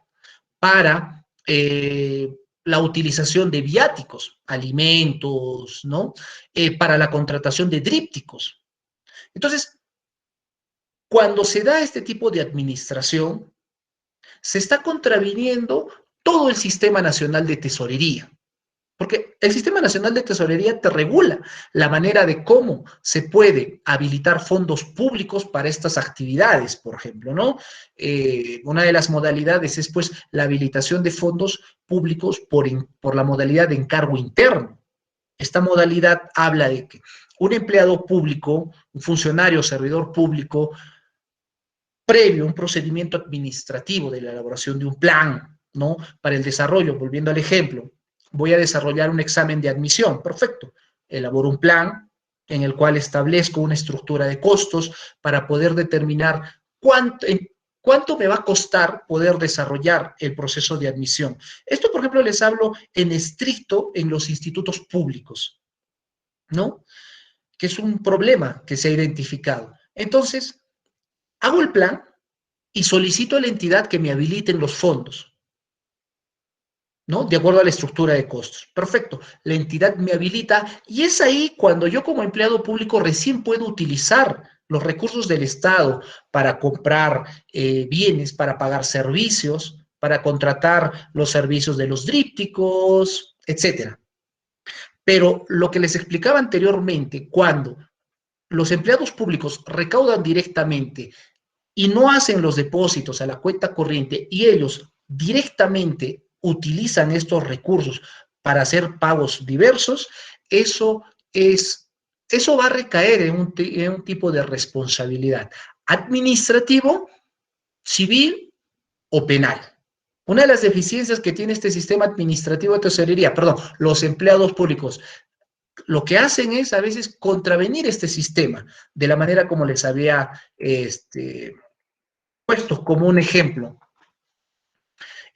para la utilización de viáticos, alimentos, ¿no? Para la contratación de drípticos. Entonces, cuando se da este tipo de administración, se está contraviniendo todo el Sistema Nacional de Tesorería. Porque el Sistema Nacional de Tesorería te regula la manera de cómo se puede habilitar fondos públicos para estas actividades, por ejemplo, ¿no? Una de las modalidades es, pues, la habilitación de fondos públicos por la modalidad de encargo interno. Esta modalidad habla de que un empleado público, un funcionario o servidor público, previo a un procedimiento administrativo de la elaboración de un plan, ¿no? Para el desarrollo, volviendo al ejemplo, voy a desarrollar un examen de admisión, perfecto, elaboro un plan en el cual establezco una estructura de costos para poder determinar cuánto me va a costar poder desarrollar el proceso de admisión. Esto, por ejemplo, les hablo en estricto en los institutos públicos, ¿no? Que es un problema que se ha identificado. Entonces, hago el plan y solicito a la entidad que me habiliten los fondos, ¿no? De acuerdo a la estructura de costos. Perfecto. La entidad me habilita y es ahí cuando yo como empleado público recién puedo utilizar los recursos del Estado para comprar bienes, para pagar servicios, para contratar los servicios de los drípticos, etcétera. Pero lo que les explicaba anteriormente, cuando los empleados públicos recaudan directamente y no hacen los depósitos a la cuenta corriente y ellos directamente utilizan estos recursos para hacer pagos diversos, eso va a recaer en un tipo de responsabilidad administrativo, civil o penal. Una de las deficiencias que tiene este sistema administrativo de tesorería, perdón, los empleados públicos, lo que hacen es a veces contravenir este sistema de la manera como les había puesto como un ejemplo.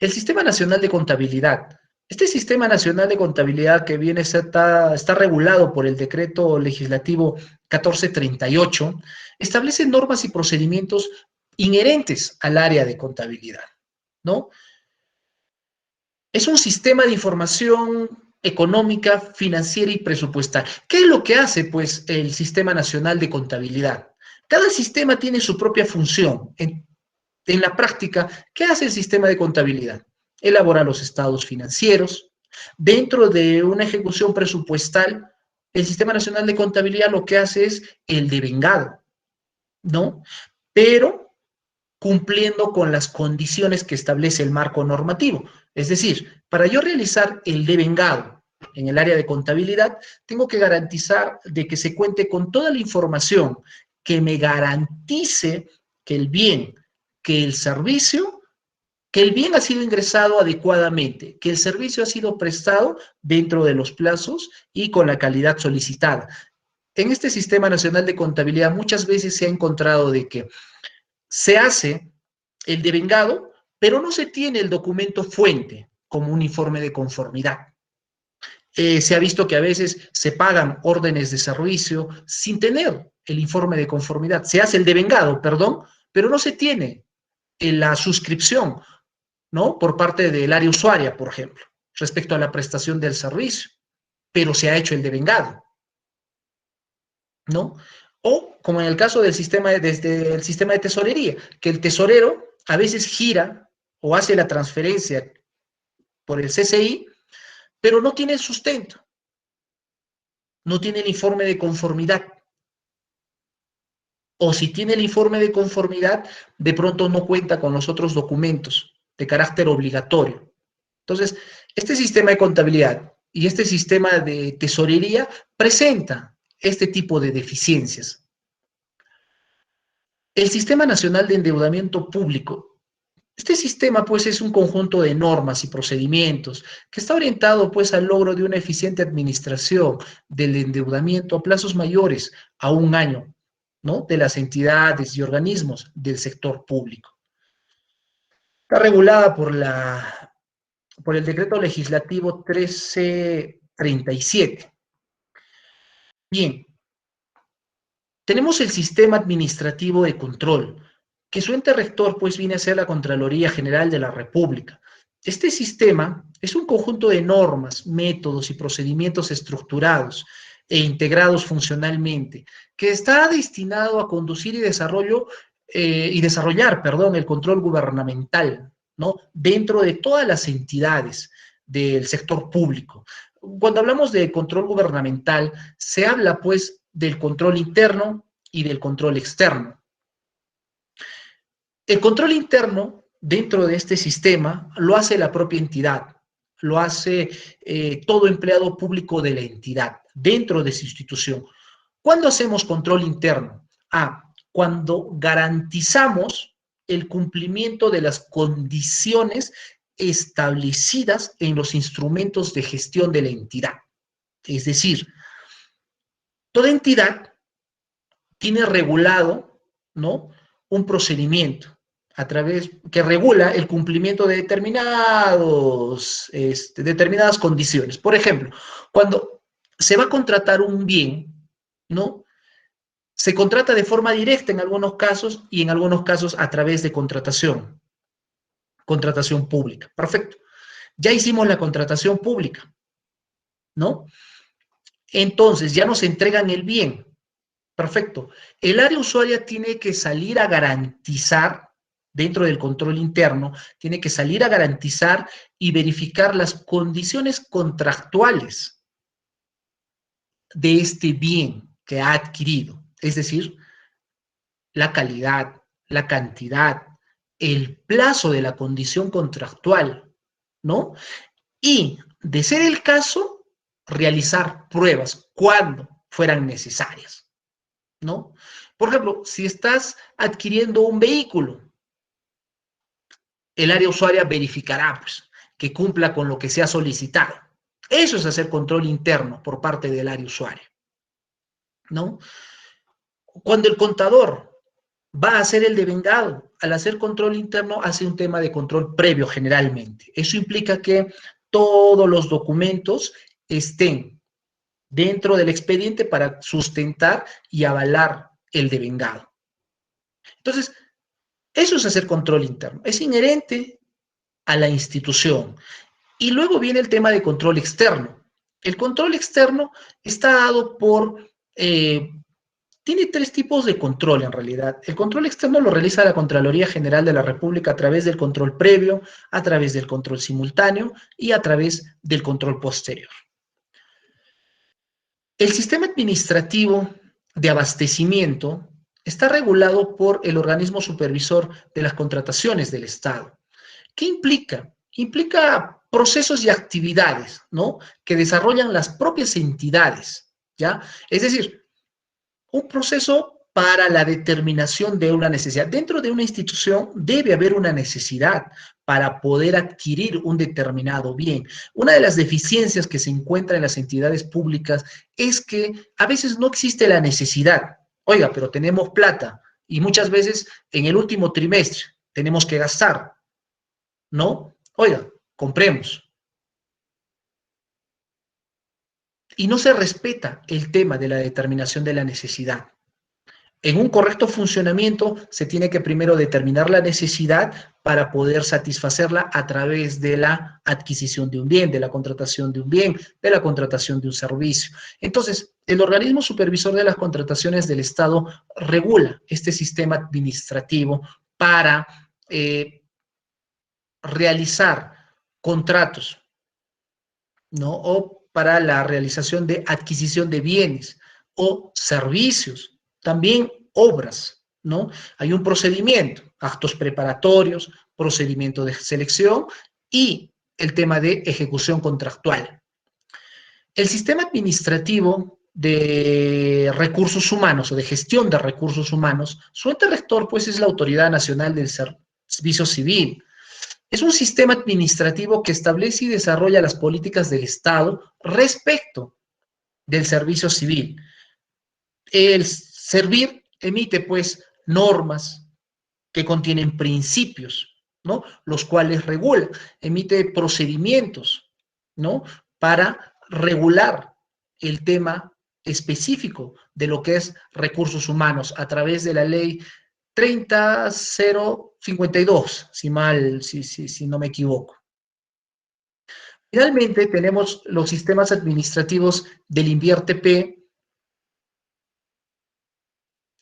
El Sistema Nacional de Contabilidad. Este Sistema Nacional de Contabilidad que viene está regulado por el Decreto Legislativo 1438, establece normas y procedimientos inherentes al área de contabilidad, ¿no? Es un sistema de información económica, financiera y presupuestal. ¿Qué es lo que hace, pues, el Sistema Nacional de Contabilidad? Cada sistema tiene su propia función. En la práctica, ¿qué hace el sistema de contabilidad? Elabora los estados financieros. Dentro de una ejecución presupuestal, el Sistema Nacional de Contabilidad lo que hace es el devengado, ¿no? Pero cumpliendo con las condiciones que establece el marco normativo. Es decir, para yo realizar el devengado en el área de contabilidad, tengo que garantizar de que se cuente con toda la información que me garantice que el bien, que el servicio, que el bien ha sido ingresado adecuadamente, que el servicio ha sido prestado dentro de los plazos y con la calidad solicitada. En este Sistema Nacional de Contabilidad muchas veces se ha encontrado de que se hace el devengado, pero no se tiene el documento fuente como un informe de conformidad. Se ha visto que a veces se pagan órdenes de servicio sin tener el informe de conformidad. Se hace el devengado, perdón, pero no se tiene la suscripción, ¿no? Por parte del área usuaria, por ejemplo, respecto a la prestación del servicio, pero se ha hecho el devengado, ¿no? O como en el caso del sistema, desde el sistema de tesorería, que el tesorero a veces gira o hace la transferencia por el CCI, pero no tiene sustento, no tiene el informe de conformidad. O si tiene el informe de conformidad, de pronto no cuenta con los otros documentos de carácter obligatorio. Entonces, este sistema de contabilidad y este sistema de tesorería presenta este tipo de deficiencias. El Sistema Nacional de Endeudamiento Público. Este sistema, pues, es un conjunto de normas y procedimientos que está orientado, pues, al logro de una eficiente administración del endeudamiento a plazos mayores a un año, ¿no? De las entidades y organismos del sector público. Está regulada por el decreto legislativo 1337. Bien, tenemos el sistema administrativo de control, que su ente rector pues viene a ser la Contraloría General de la República. Este sistema es un conjunto de normas, métodos y procedimientos estructurados e integrados funcionalmente, que está destinado a conducir y desarrollar, el control gubernamental, ¿no? Dentro de todas las entidades del sector público. Cuando hablamos de control gubernamental, se habla pues del control interno y del control externo. El control interno dentro de este sistema lo hace la propia entidad, lo hace todo empleado público de la entidad dentro de su institución. ¿Cuándo hacemos control interno? Cuando garantizamos el cumplimiento de las condiciones establecidas en los instrumentos de gestión de la entidad. Es decir, toda entidad tiene regulado, ¿no?, un procedimiento que regula el cumplimiento de determinadas condiciones. Por ejemplo, cuando se va a contratar un bien, ¿no?, se contrata de forma directa en algunos casos y en algunos casos a través de contratación pública. Perfecto. Ya hicimos la contratación pública, ¿no? Entonces ya nos entregan el bien. Perfecto. El área usuaria tiene que salir a garantizar, dentro del control interno, tiene que salir a garantizar y verificar las condiciones contractuales de este bien que ha adquirido. Es decir, la calidad, la cantidad, el plazo de la condición contractual, ¿no? Y, de ser el caso, realizar pruebas cuando fueran necesarias, ¿no? Por ejemplo, si estás adquiriendo un vehículo, el área usuaria verificará pues, que cumpla con lo que se ha solicitado. Eso es hacer control interno por parte del área usuaria, ¿no? Cuando el contador va a hacer el devengado, al hacer control interno, hace un tema de control previo generalmente. Eso implica que todos los documentos estén dentro del expediente para sustentar y avalar el devengado. Entonces, eso es hacer control interno. Es inherente a la institución. Y luego viene el tema de control externo. El control externo está dado tiene tres tipos de control en realidad. El control externo lo realiza la Contraloría General de la República a través del control previo, a través del control simultáneo y a través del control posterior. El sistema administrativo de abastecimiento está regulado por el organismo supervisor de las contrataciones del Estado. ¿Qué implica? Implica procesos y actividades, ¿no?, que desarrollan las propias entidades, ¿ya? Es decir, un proceso para la determinación de una necesidad. Dentro de una institución debe haber una necesidad para poder adquirir un determinado bien. Una de las deficiencias que se encuentra en las entidades públicas es que a veces no existe la necesidad. Oiga, pero tenemos plata y muchas veces en el último trimestre tenemos que gastar, ¿no? Oiga, compremos. Y no se respeta el tema de la determinación de la necesidad. En un correcto funcionamiento se tiene que primero determinar la necesidad para poder satisfacerla a través de la adquisición de un bien, de la contratación de un bien, de la contratación de un servicio. Entonces, el organismo supervisor de las contrataciones del Estado regula este sistema administrativo para realizar contratos, ¿no?, o para la realización de adquisición de bienes o servicios, también obras, ¿no? Hay un procedimiento, actos preparatorios, procedimiento de selección y el tema de ejecución contractual. El sistema administrativo de recursos humanos o de gestión de recursos humanos, su ente rector pues es la Autoridad Nacional del Servicio Civil. Es un sistema administrativo que establece y desarrolla las políticas del Estado respecto del servicio civil. El servir emite, pues, normas que contienen principios, ¿no? Los cuales regula, emite procedimientos, ¿no? Para regular el tema específico de lo que es recursos humanos a través de la ley 30052, si no me equivoco. Finalmente, tenemos los sistemas administrativos del INVIERTE-P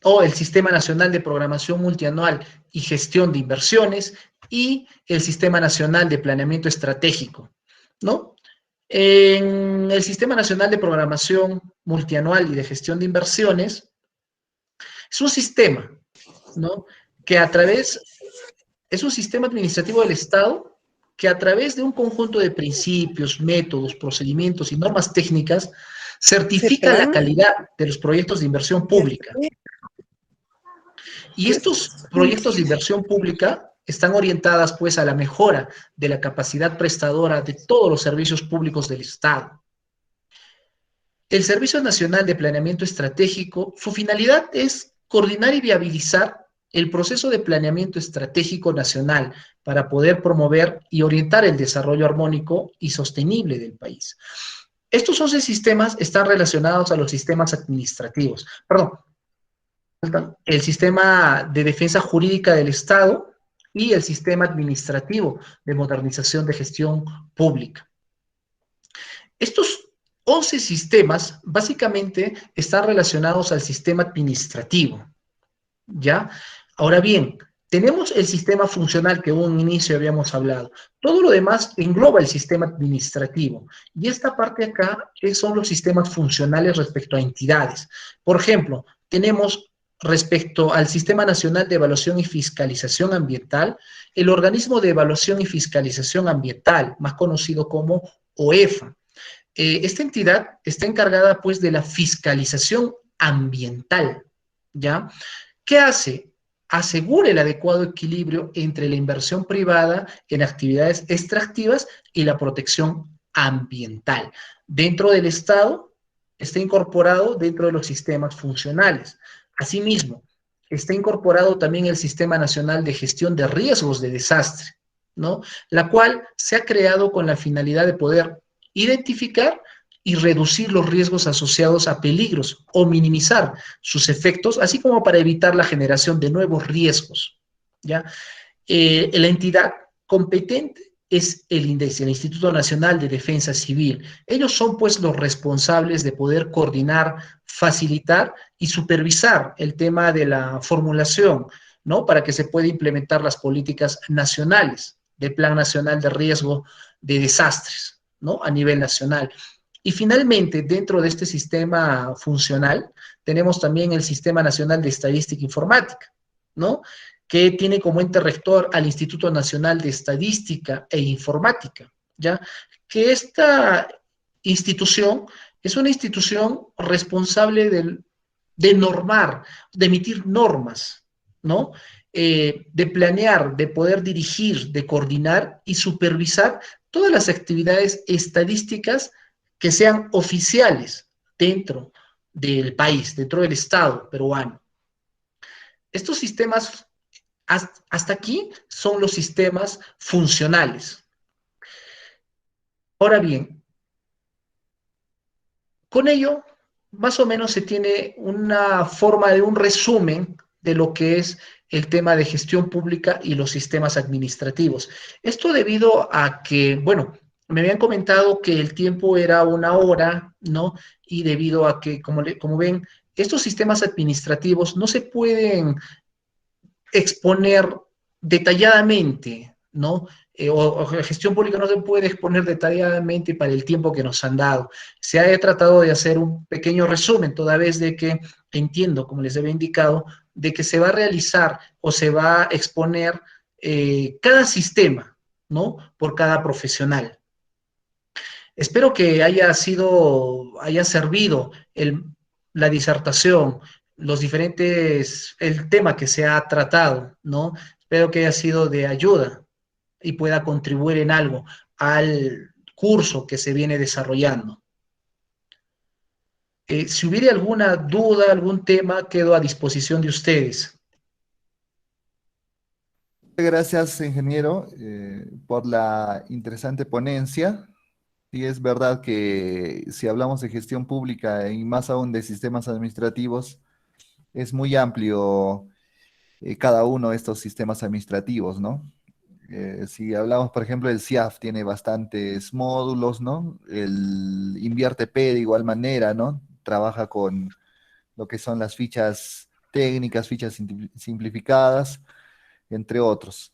o el Sistema Nacional de Programación Multianual y Gestión de Inversiones y el Sistema Nacional de Planeamiento Estratégico, ¿no? En el Sistema Nacional de Programación Multianual y de Gestión de Inversiones es un sistema, ¿no? Que es un sistema administrativo del Estado que a través de un conjunto de principios, métodos, procedimientos y normas técnicas certifica la calidad de los proyectos de inversión pública. Y estos proyectos de inversión pública están orientadas pues a la mejora de la capacidad prestadora de todos los servicios públicos del Estado. El Servicio Nacional de Planeamiento Estratégico, su finalidad es coordinar y viabilizar el proceso de planeamiento estratégico nacional para poder promover y orientar el desarrollo armónico y sostenible del país. Estos 11 sistemas están relacionados a los sistemas administrativos. Perdón, el sistema de defensa jurídica del Estado y el sistema administrativo de modernización de gestión pública. Estos 11 sistemas básicamente están relacionados al sistema administrativo, ¿ya? Ahora bien, tenemos el sistema funcional que en un inicio habíamos hablado. Todo lo demás engloba el sistema administrativo. Y esta parte acá son los sistemas funcionales respecto a entidades. Por ejemplo, tenemos respecto al Sistema Nacional de Evaluación y Fiscalización Ambiental, el Organismo de Evaluación y Fiscalización Ambiental, más conocido como OEFA. Esta entidad está encargada, pues, de la fiscalización ambiental, ¿ya? ¿Qué hace? Asegura el adecuado equilibrio entre la inversión privada en actividades extractivas y la protección ambiental. Dentro del Estado, está incorporado dentro de los sistemas funcionales. Asimismo, está incorporado también el Sistema Nacional de Gestión de Riesgos de Desastre, ¿no? La cual se ha creado con la finalidad de poder identificar y reducir los riesgos asociados a peligros o minimizar sus efectos, así como para evitar la generación de nuevos riesgos, ¿ya? La entidad competente es el INDECI, el Instituto Nacional de Defensa Civil. Ellos son, pues, los responsables de poder coordinar, facilitar y supervisar el tema de la formulación, ¿no? Para que se pueda implementar las políticas nacionales del Plan Nacional de Riesgo de Desastres, ¿no? A nivel nacional. Y finalmente, dentro de este sistema funcional, tenemos también el Sistema Nacional de Estadística Informática, ¿no? Que tiene como ente rector al Instituto Nacional de Estadística e Informática, ¿ya? Que esta institución es una institución responsable de normar, de emitir normas, ¿no? De planear, de poder dirigir, de coordinar y supervisar todas las actividades estadísticas que sean oficiales dentro del país, dentro del Estado peruano. Estos sistemas, hasta aquí, son los sistemas funcionales. Ahora bien, con ello, más o menos se tiene una forma de un resumen de lo que es el tema de gestión pública y los sistemas administrativos. Esto debido a que, bueno, me habían comentado que el tiempo era 1 hora, ¿no? Y debido a que, como ven, estos sistemas administrativos no se pueden exponer detalladamente, ¿no? O la gestión pública no se puede exponer detalladamente para el tiempo que nos han dado. Se ha tratado de hacer un pequeño resumen, toda vez de que entiendo, como les había indicado, de que se va a realizar o se va a exponer cada sistema, ¿no? Por cada profesional. Espero que haya servido la disertación, el tema que se ha tratado, ¿no? Espero que haya sido de ayuda y pueda contribuir en algo al curso que se viene desarrollando. Si hubiera alguna duda, algún tema, quedo a disposición de ustedes. gracias, ingeniero, por la interesante ponencia. Y es verdad que si hablamos de gestión pública y más aún de sistemas administrativos, es muy amplio cada uno de estos sistemas administrativos, ¿no? Si hablamos, por ejemplo, del CIAF, tiene bastantes módulos, ¿no? El InvierteP de igual manera, ¿no? Trabaja con lo que son las fichas técnicas, fichas simplificadas, entre otros.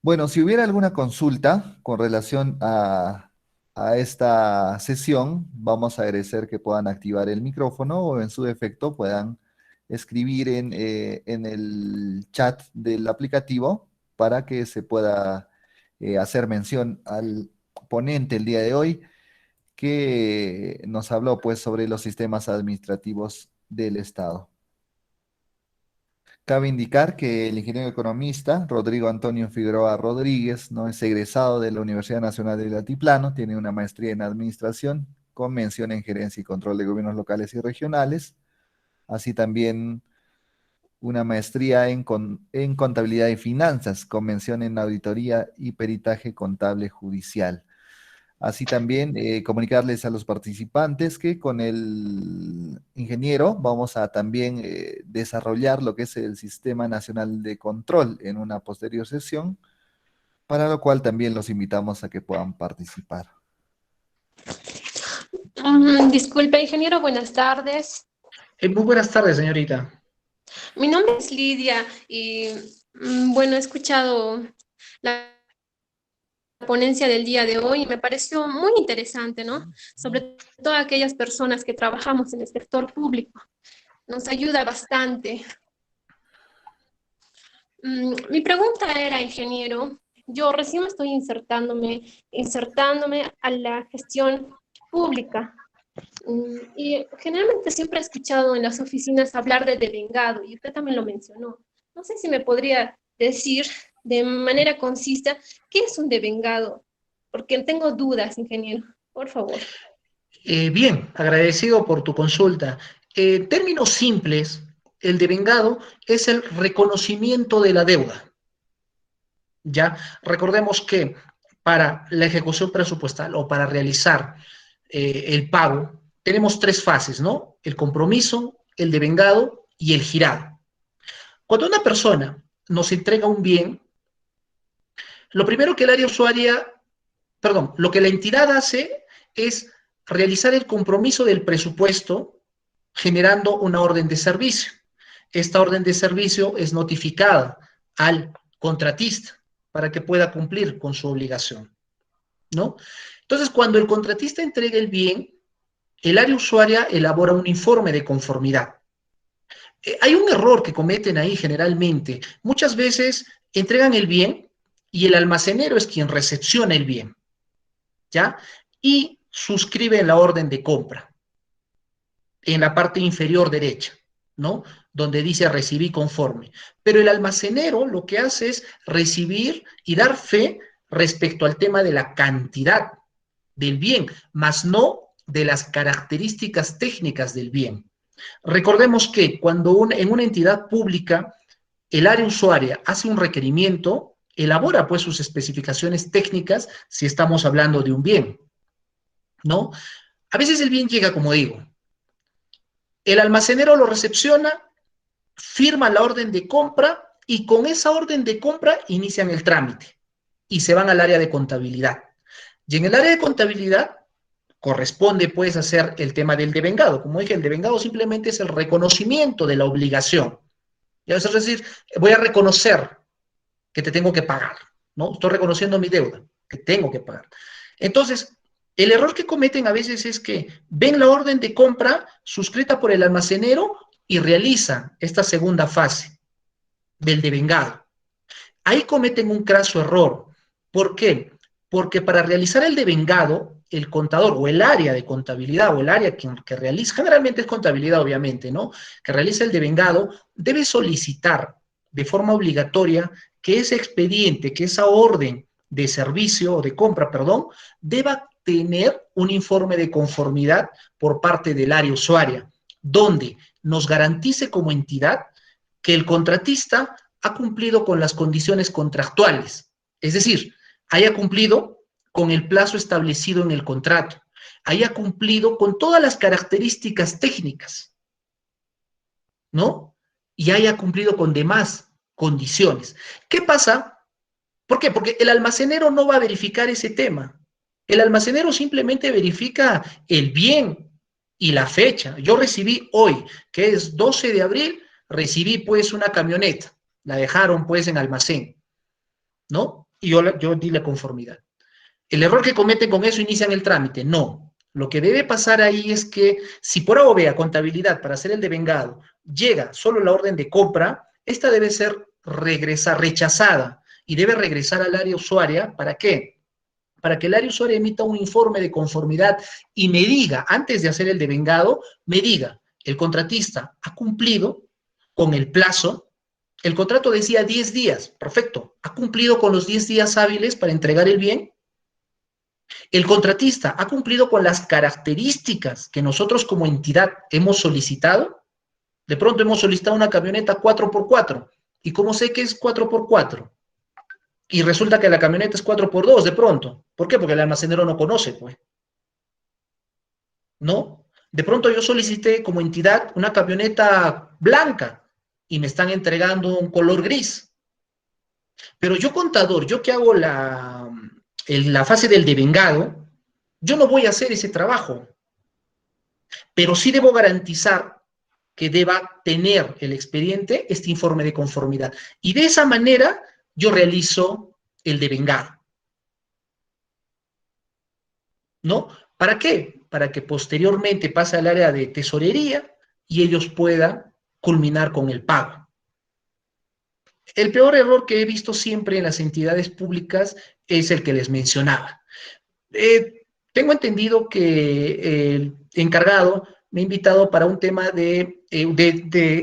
Bueno, si hubiera alguna consulta con relación a esta sesión, vamos a agradecer que puedan activar el micrófono o en su defecto puedan escribir en el chat del aplicativo para que se pueda hacer mención al ponente el día de hoy que nos habló pues sobre los sistemas administrativos del Estado. Cabe indicar que el ingeniero economista Rodrigo Antonio Figueroa Rodríguez no es egresado de la Universidad Nacional del Altiplano, tiene una maestría en administración con mención en gerencia y control de gobiernos locales y regionales, así también una maestría en contabilidad y finanzas con mención en auditoría y peritaje contable judicial. Así también comunicarles a los participantes que con el ingeniero vamos a también desarrollar lo que es el Sistema Nacional de Control en una posterior sesión, para lo cual también los invitamos a que puedan participar. Disculpe, ingeniero, buenas tardes. Muy buenas tardes, señorita. Mi nombre es Lidia y, bueno, he escuchado la ponencia del día de hoy y me pareció muy interesante, ¿no? Sobre todo aquellas personas que trabajamos en el sector público. Nos ayuda bastante. Mi pregunta era, ingeniero, yo recién estoy insertándome a la gestión pública. Y generalmente siempre he escuchado en las oficinas hablar de devengado, y usted también lo mencionó. No sé si me podría decir de manera concisa qué es un devengado, porque tengo dudas, ingeniero, por favor. Bien, agradecido por tu consulta. En términos simples, el devengado es el reconocimiento de la deuda. Ya, recordemos que para la ejecución presupuestal o para realizar el pago, tenemos tres fases, ¿no? El compromiso, el devengado y el girado. Cuando una persona nos entrega un bien, lo primero que el área usuaria, perdón, lo que la entidad hace es realizar el compromiso del presupuesto generando una orden de servicio. Esta orden de servicio es notificada al contratista para que pueda cumplir con su obligación, ¿no? Entonces, cuando el contratista entrega el bien, el área usuaria elabora un informe de conformidad. Hay un error que cometen ahí generalmente. Muchas veces entregan el bien y el almacenero es quien recepciona el bien, ¿ya? Y suscribe la orden de compra en la parte inferior derecha, ¿no? Donde dice recibí conforme. Pero el almacenero lo que hace es recibir y dar fe respecto al tema de la cantidad del bien, más no de las características técnicas del bien. Recordemos que cuando en una entidad pública el área usuaria hace un requerimiento, elabora pues sus especificaciones técnicas si estamos hablando de un bien, ¿no? A veces el bien llega, como digo, el almacenero lo recepciona, firma la orden de compra y con esa orden de compra inician el trámite y se van al área de contabilidad. Y en el área de contabilidad corresponde pues hacer el tema del devengado. Como dije, el devengado simplemente es el reconocimiento de la obligación. Ya es decir, voy a reconocer que te tengo que pagar, ¿no? Estoy reconociendo mi deuda, que tengo que pagar. Entonces, el error que cometen a veces es que ven la orden de compra suscrita por el almacenero y realizan esta segunda fase del devengado. Ahí cometen un craso error. ¿Por qué? Porque para realizar el devengado, el contador o el área de contabilidad o el área que realiza, generalmente es contabilidad obviamente, ¿no? Que realiza el devengado, debe solicitar de forma obligatoria que ese expediente, que esa orden de servicio o de compra, perdón, deba tener un informe de conformidad por parte del área usuaria, donde nos garantice como entidad que el contratista ha cumplido con las condiciones contractuales, es decir, haya cumplido con el plazo establecido en el contrato, haya cumplido con todas las características técnicas, ¿no? Y haya cumplido con demás condiciones. ¿Qué pasa? ¿Por qué? Porque el almacenero no va a verificar ese tema. El almacenero simplemente verifica el bien y la fecha. Yo recibí hoy, que es 12 de abril, recibí pues una camioneta. La dejaron pues en almacén, ¿no? Y yo di la conformidad. El error que cometen con eso, inician el trámite. No. Lo que debe pasar ahí es que si por A o B a contabilidad para hacer el devengado llega solo la orden de compra, esta debe ser rechazada y debe regresar al área usuaria. ¿Para qué? Para que el área usuaria emita un informe de conformidad y me diga, antes de hacer el devengado, me diga, el contratista ha cumplido con el plazo. El contrato decía 10 días, perfecto. ¿Ha cumplido con los 10 días hábiles para entregar el bien? El contratista ha cumplido con las características que nosotros como entidad hemos solicitado. De pronto hemos solicitado una camioneta 4x4. ¿Y cómo sé que es 4x4? Y resulta que la camioneta es 4x2 de pronto. ¿Por qué? Porque el almacenero no conoce, pues. ¿No? De pronto yo solicité como entidad una camioneta blanca y me están entregando un color gris. Pero yo, contador, yo que hago la fase del devengado, yo no voy a hacer ese trabajo. Pero sí debo garantizar que deba tener el expediente este informe de conformidad. Y de esa manera yo realizo el devengado. ¿No? ¿Para qué? Para que posteriormente pase al área de tesorería y ellos puedan culminar con el pago. El peor error que he visto siempre en las entidades públicas es el que les mencionaba. Tengo entendido que el encargado me ha invitado para un tema de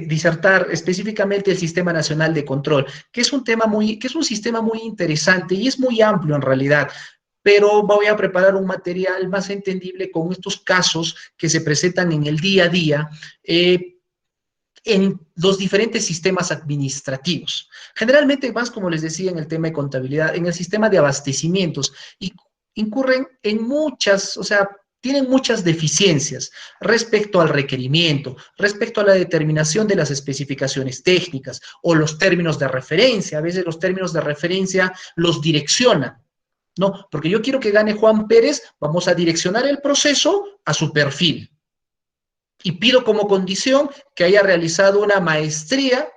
disertar específicamente el Sistema Nacional de Control, que es un sistema muy interesante y es muy amplio en realidad, pero voy a preparar un material más entendible con estos casos que se presentan en el día a día, en los diferentes sistemas administrativos. Generalmente, más como les decía en el tema de contabilidad, en el sistema de abastecimientos, y incurren en muchas, o sea, tienen muchas deficiencias respecto al requerimiento, respecto a la determinación de las especificaciones técnicas o los términos de referencia. A veces los términos de referencia los direccionan, ¿no? Porque yo quiero que gane Juan Pérez, vamos a direccionar el proceso a su perfil. Y pido como condición que haya realizado una maestría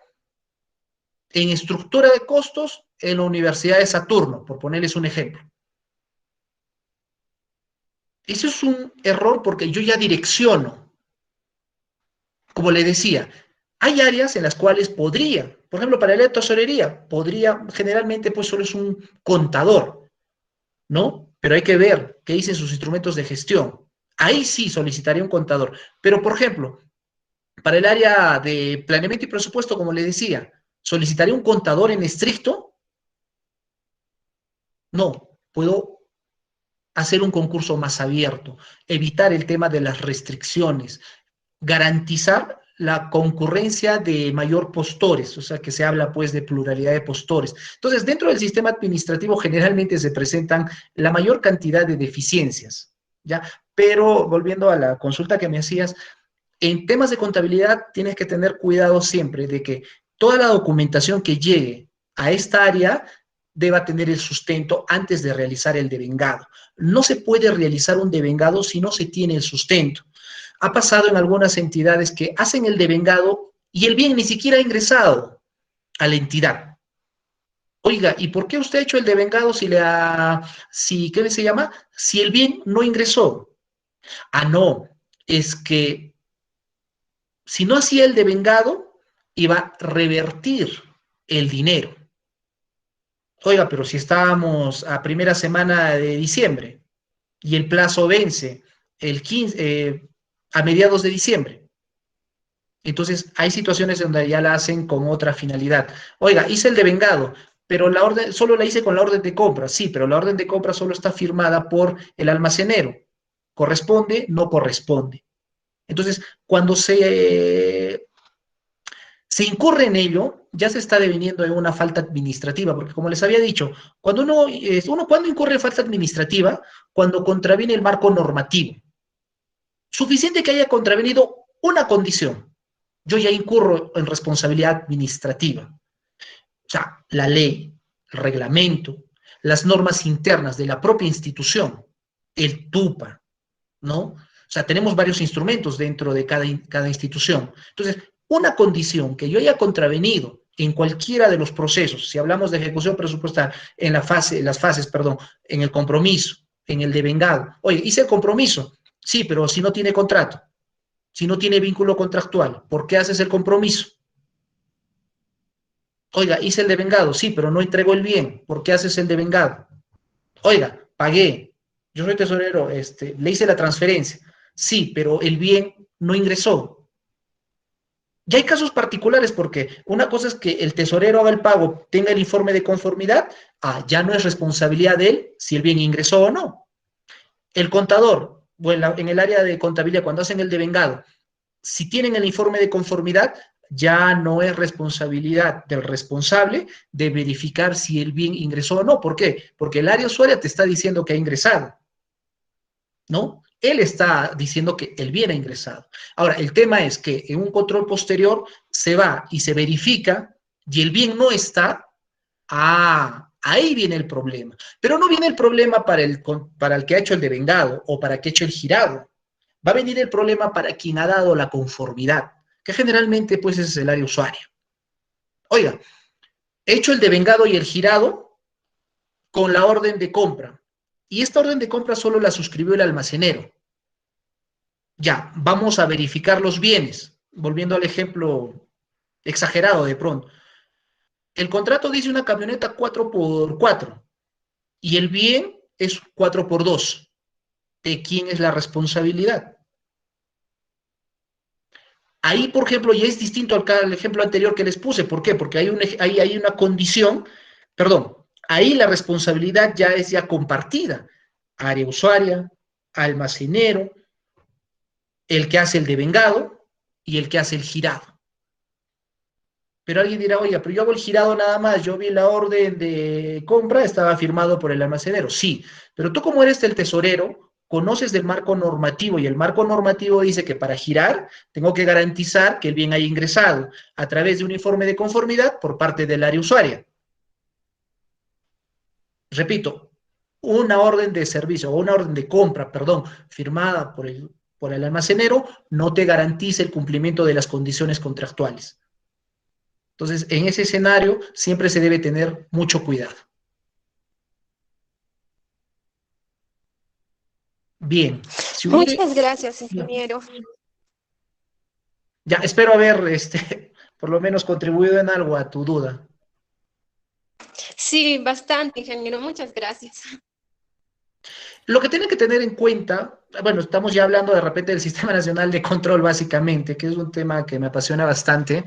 en estructura de costos en la Universidad de Saturno, por ponerles un ejemplo. Eso es un error porque yo ya direcciono. Como le decía, hay áreas en las cuales podría, por ejemplo, para la tesorería, podría, generalmente pues solo es un contador, ¿no? Pero hay que ver qué dicen sus instrumentos de gestión. Ahí sí solicitaría un contador. Pero, por ejemplo, para el área de planeamiento y presupuesto, como le decía, ¿solicitaría un contador en estricto? No, puedo hacer un concurso más abierto, evitar el tema de las restricciones, garantizar la concurrencia de mayor postores, o sea que se habla pues de pluralidad de postores. Entonces, dentro del sistema administrativo generalmente se presentan la mayor cantidad de deficiencias, ¿ya? Pero volviendo a la consulta que me hacías, en temas de contabilidad tienes que tener cuidado siempre de que toda la documentación que llegue a esta área deba tener el sustento antes de realizar el devengado. No se puede realizar un devengado si no se tiene el sustento. Ha pasado en algunas entidades que hacen el devengado y el bien ni siquiera ha ingresado a la entidad. Oiga, ¿y por qué usted ha hecho el devengado ¿qué se llama? Si el bien no ingresó. Ah, no, es que si no hacía el devengado, iba a revertir el dinero. Oiga, pero si estábamos a primera semana de diciembre y el plazo vence el 15, a mediados de diciembre. Entonces, hay situaciones donde ya la hacen con otra finalidad. Oiga, hice el devengado, pero la orden solo la hice con la orden de compra. Sí, pero la orden de compra solo está firmada por el almacenero. ¿Corresponde? No corresponde. Entonces, cuando se incurre en ello, ya se está deviniendo en una falta administrativa, porque como les había dicho, cuando cuando incurre en falta administrativa, cuando contraviene el marco normativo. Suficiente que haya contravenido una condición, yo ya incurro en responsabilidad administrativa. O sea, la ley, el reglamento, las normas internas de la propia institución, el TUPA, ¿no? O sea, tenemos varios instrumentos dentro de cada institución. Entonces, una condición que yo haya contravenido en cualquiera de los procesos, si hablamos de ejecución presupuestal, en las fases, en el compromiso, en el devengado. Oye, hice el compromiso, sí, pero si no tiene contrato, si no tiene vínculo contractual, ¿por qué haces el compromiso? Oiga, hice el devengado, sí, pero no entregó el bien, ¿por qué haces el devengado? Oiga, pagué, yo soy tesorero, le hice la transferencia, sí, pero el bien no ingresó. Ya hay casos particulares porque una cosa es que el tesorero haga el pago, tenga el informe de conformidad, ya no es responsabilidad de él si el bien ingresó o no. El contador, bueno, en el área de contabilidad, cuando hacen el devengado, si tienen el informe de conformidad, ya no es responsabilidad del responsable de verificar si el bien ingresó o no. ¿Por qué? Porque el área usuaria te está diciendo que ha ingresado, ¿no? Él está diciendo que el bien ha ingresado. Ahora, el tema es que en un control posterior se va y se verifica y el bien no está. Ahí viene el problema. Pero no viene el problema para el que ha hecho el devengado o para el que ha hecho el girado. Va a venir el problema para quien ha dado la conformidad, que generalmente pues es el área usuaria. Oiga, he hecho el devengado y el girado con la orden de compra. Y esta orden de compra solo la suscribió el almacenero. Ya, vamos a verificar los bienes. Volviendo al ejemplo exagerado de pronto. El contrato dice una camioneta 4x4 y el bien es 4x2. ¿De quién es la responsabilidad? Ahí, por ejemplo, ya es distinto al ejemplo anterior que les puse. ¿Por qué? Porque hay una condición, ahí la responsabilidad ya es compartida. Área usuaria, almacenero, el que hace el devengado y el que hace el girado. Pero alguien dirá, oye, pero yo hago el girado nada más, yo vi la orden de compra, estaba firmado por el almacenero. Sí, pero tú como eres el tesorero, conoces del marco normativo y el marco normativo dice que para girar tengo que garantizar que el bien haya ingresado a través de un informe de conformidad por parte del área usuaria. Repito, una orden de servicio o una orden de compra, firmada por el almacenero no te garantiza el cumplimiento de las condiciones contractuales. Entonces, en ese escenario siempre se debe tener mucho cuidado. Bien. Muchas gracias, ingeniero. Ya, espero haber, por lo menos contribuido en algo a tu duda. Sí, bastante, ingeniero. Muchas gracias. Lo que tienen que tener en cuenta, bueno, estamos ya hablando de repente del Sistema Nacional de Control, básicamente, que es un tema que me apasiona bastante,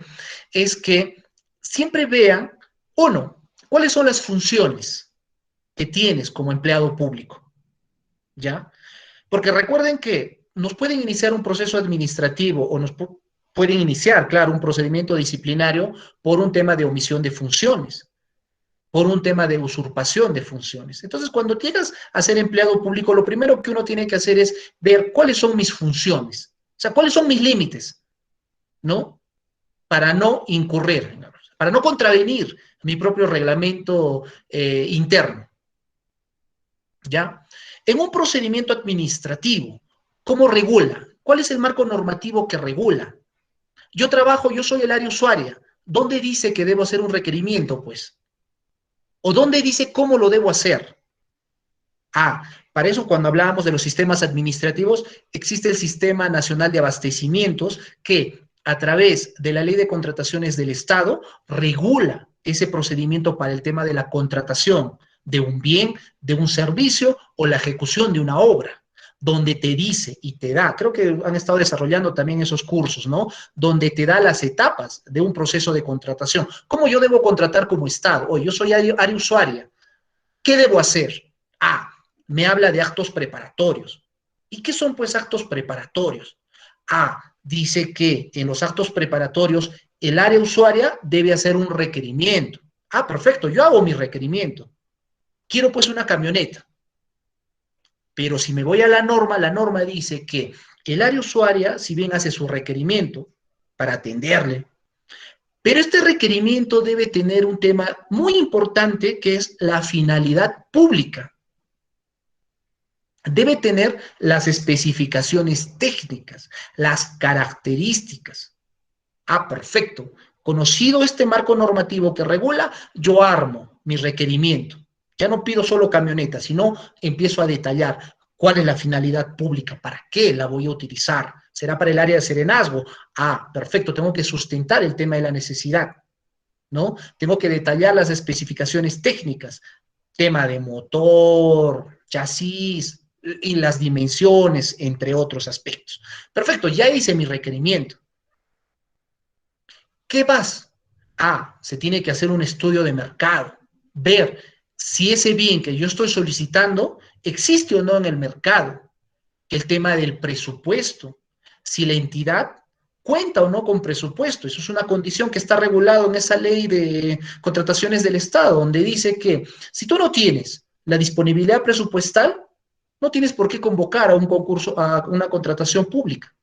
es que siempre vean, uno, cuáles son las funciones que tienes como empleado público, ¿ya? Porque recuerden que nos pueden iniciar un proceso administrativo o nos pueden iniciar, claro, un procedimiento disciplinario por un tema de omisión de funciones, por un tema de usurpación de funciones. Entonces, cuando llegas a ser empleado público, lo primero que uno tiene que hacer es ver cuáles son mis funciones, o sea, cuáles son mis límites, ¿no? Para no incurrir, para no contravenir mi propio reglamento interno, ¿ya? En un procedimiento administrativo, ¿cómo regula? ¿Cuál es el marco normativo que regula? Yo soy el área usuaria. ¿Dónde dice que debo hacer un requerimiento, pues? ¿O dónde dice cómo lo debo hacer? Para eso cuando hablábamos de los sistemas administrativos, existe el Sistema Nacional de Abastecimientos que a través de la Ley de Contrataciones del Estado regula ese procedimiento para el tema de la contratación de un bien, de un servicio o la ejecución de una obra, donde te dice y te da, creo que han estado desarrollando también esos cursos, ¿no? Donde te da las etapas de un proceso de contratación. ¿Cómo yo debo contratar como Estado? Oye, yo soy área usuaria. ¿Qué debo hacer? Me habla de actos preparatorios. ¿Y qué son, pues, actos preparatorios? Dice que en los actos preparatorios el área usuaria debe hacer un requerimiento. Ah, perfecto, yo hago mi requerimiento. Quiero pues una camioneta. Pero si me voy a la norma dice que el área usuaria, si bien hace su requerimiento para atenderle, pero este requerimiento debe tener un tema muy importante que es la finalidad pública. Debe tener las especificaciones técnicas, las características. Ah, perfecto. Conocido este marco normativo que regula, yo armo mi requerimiento. Ya no pido solo camionetas, sino empiezo a detallar cuál es la finalidad pública, para qué la voy a utilizar. ¿Será para el área de serenazgo? Ah, perfecto, tengo que sustentar el tema de la necesidad, ¿no? Tengo que detallar las especificaciones técnicas, tema de motor, chasis y las dimensiones, entre otros aspectos. Perfecto, ya hice mi requerimiento. ¿Qué más? Ah, se tiene que hacer un estudio de mercado, ver si ese bien que yo estoy solicitando existe o no en el mercado, el tema del presupuesto, si la entidad cuenta o no con presupuesto. Eso es una condición que está regulado en esa ley de contrataciones del Estado, donde dice que si tú no tienes la disponibilidad presupuestal, no tienes por qué convocar a un concurso, a una contratación pública.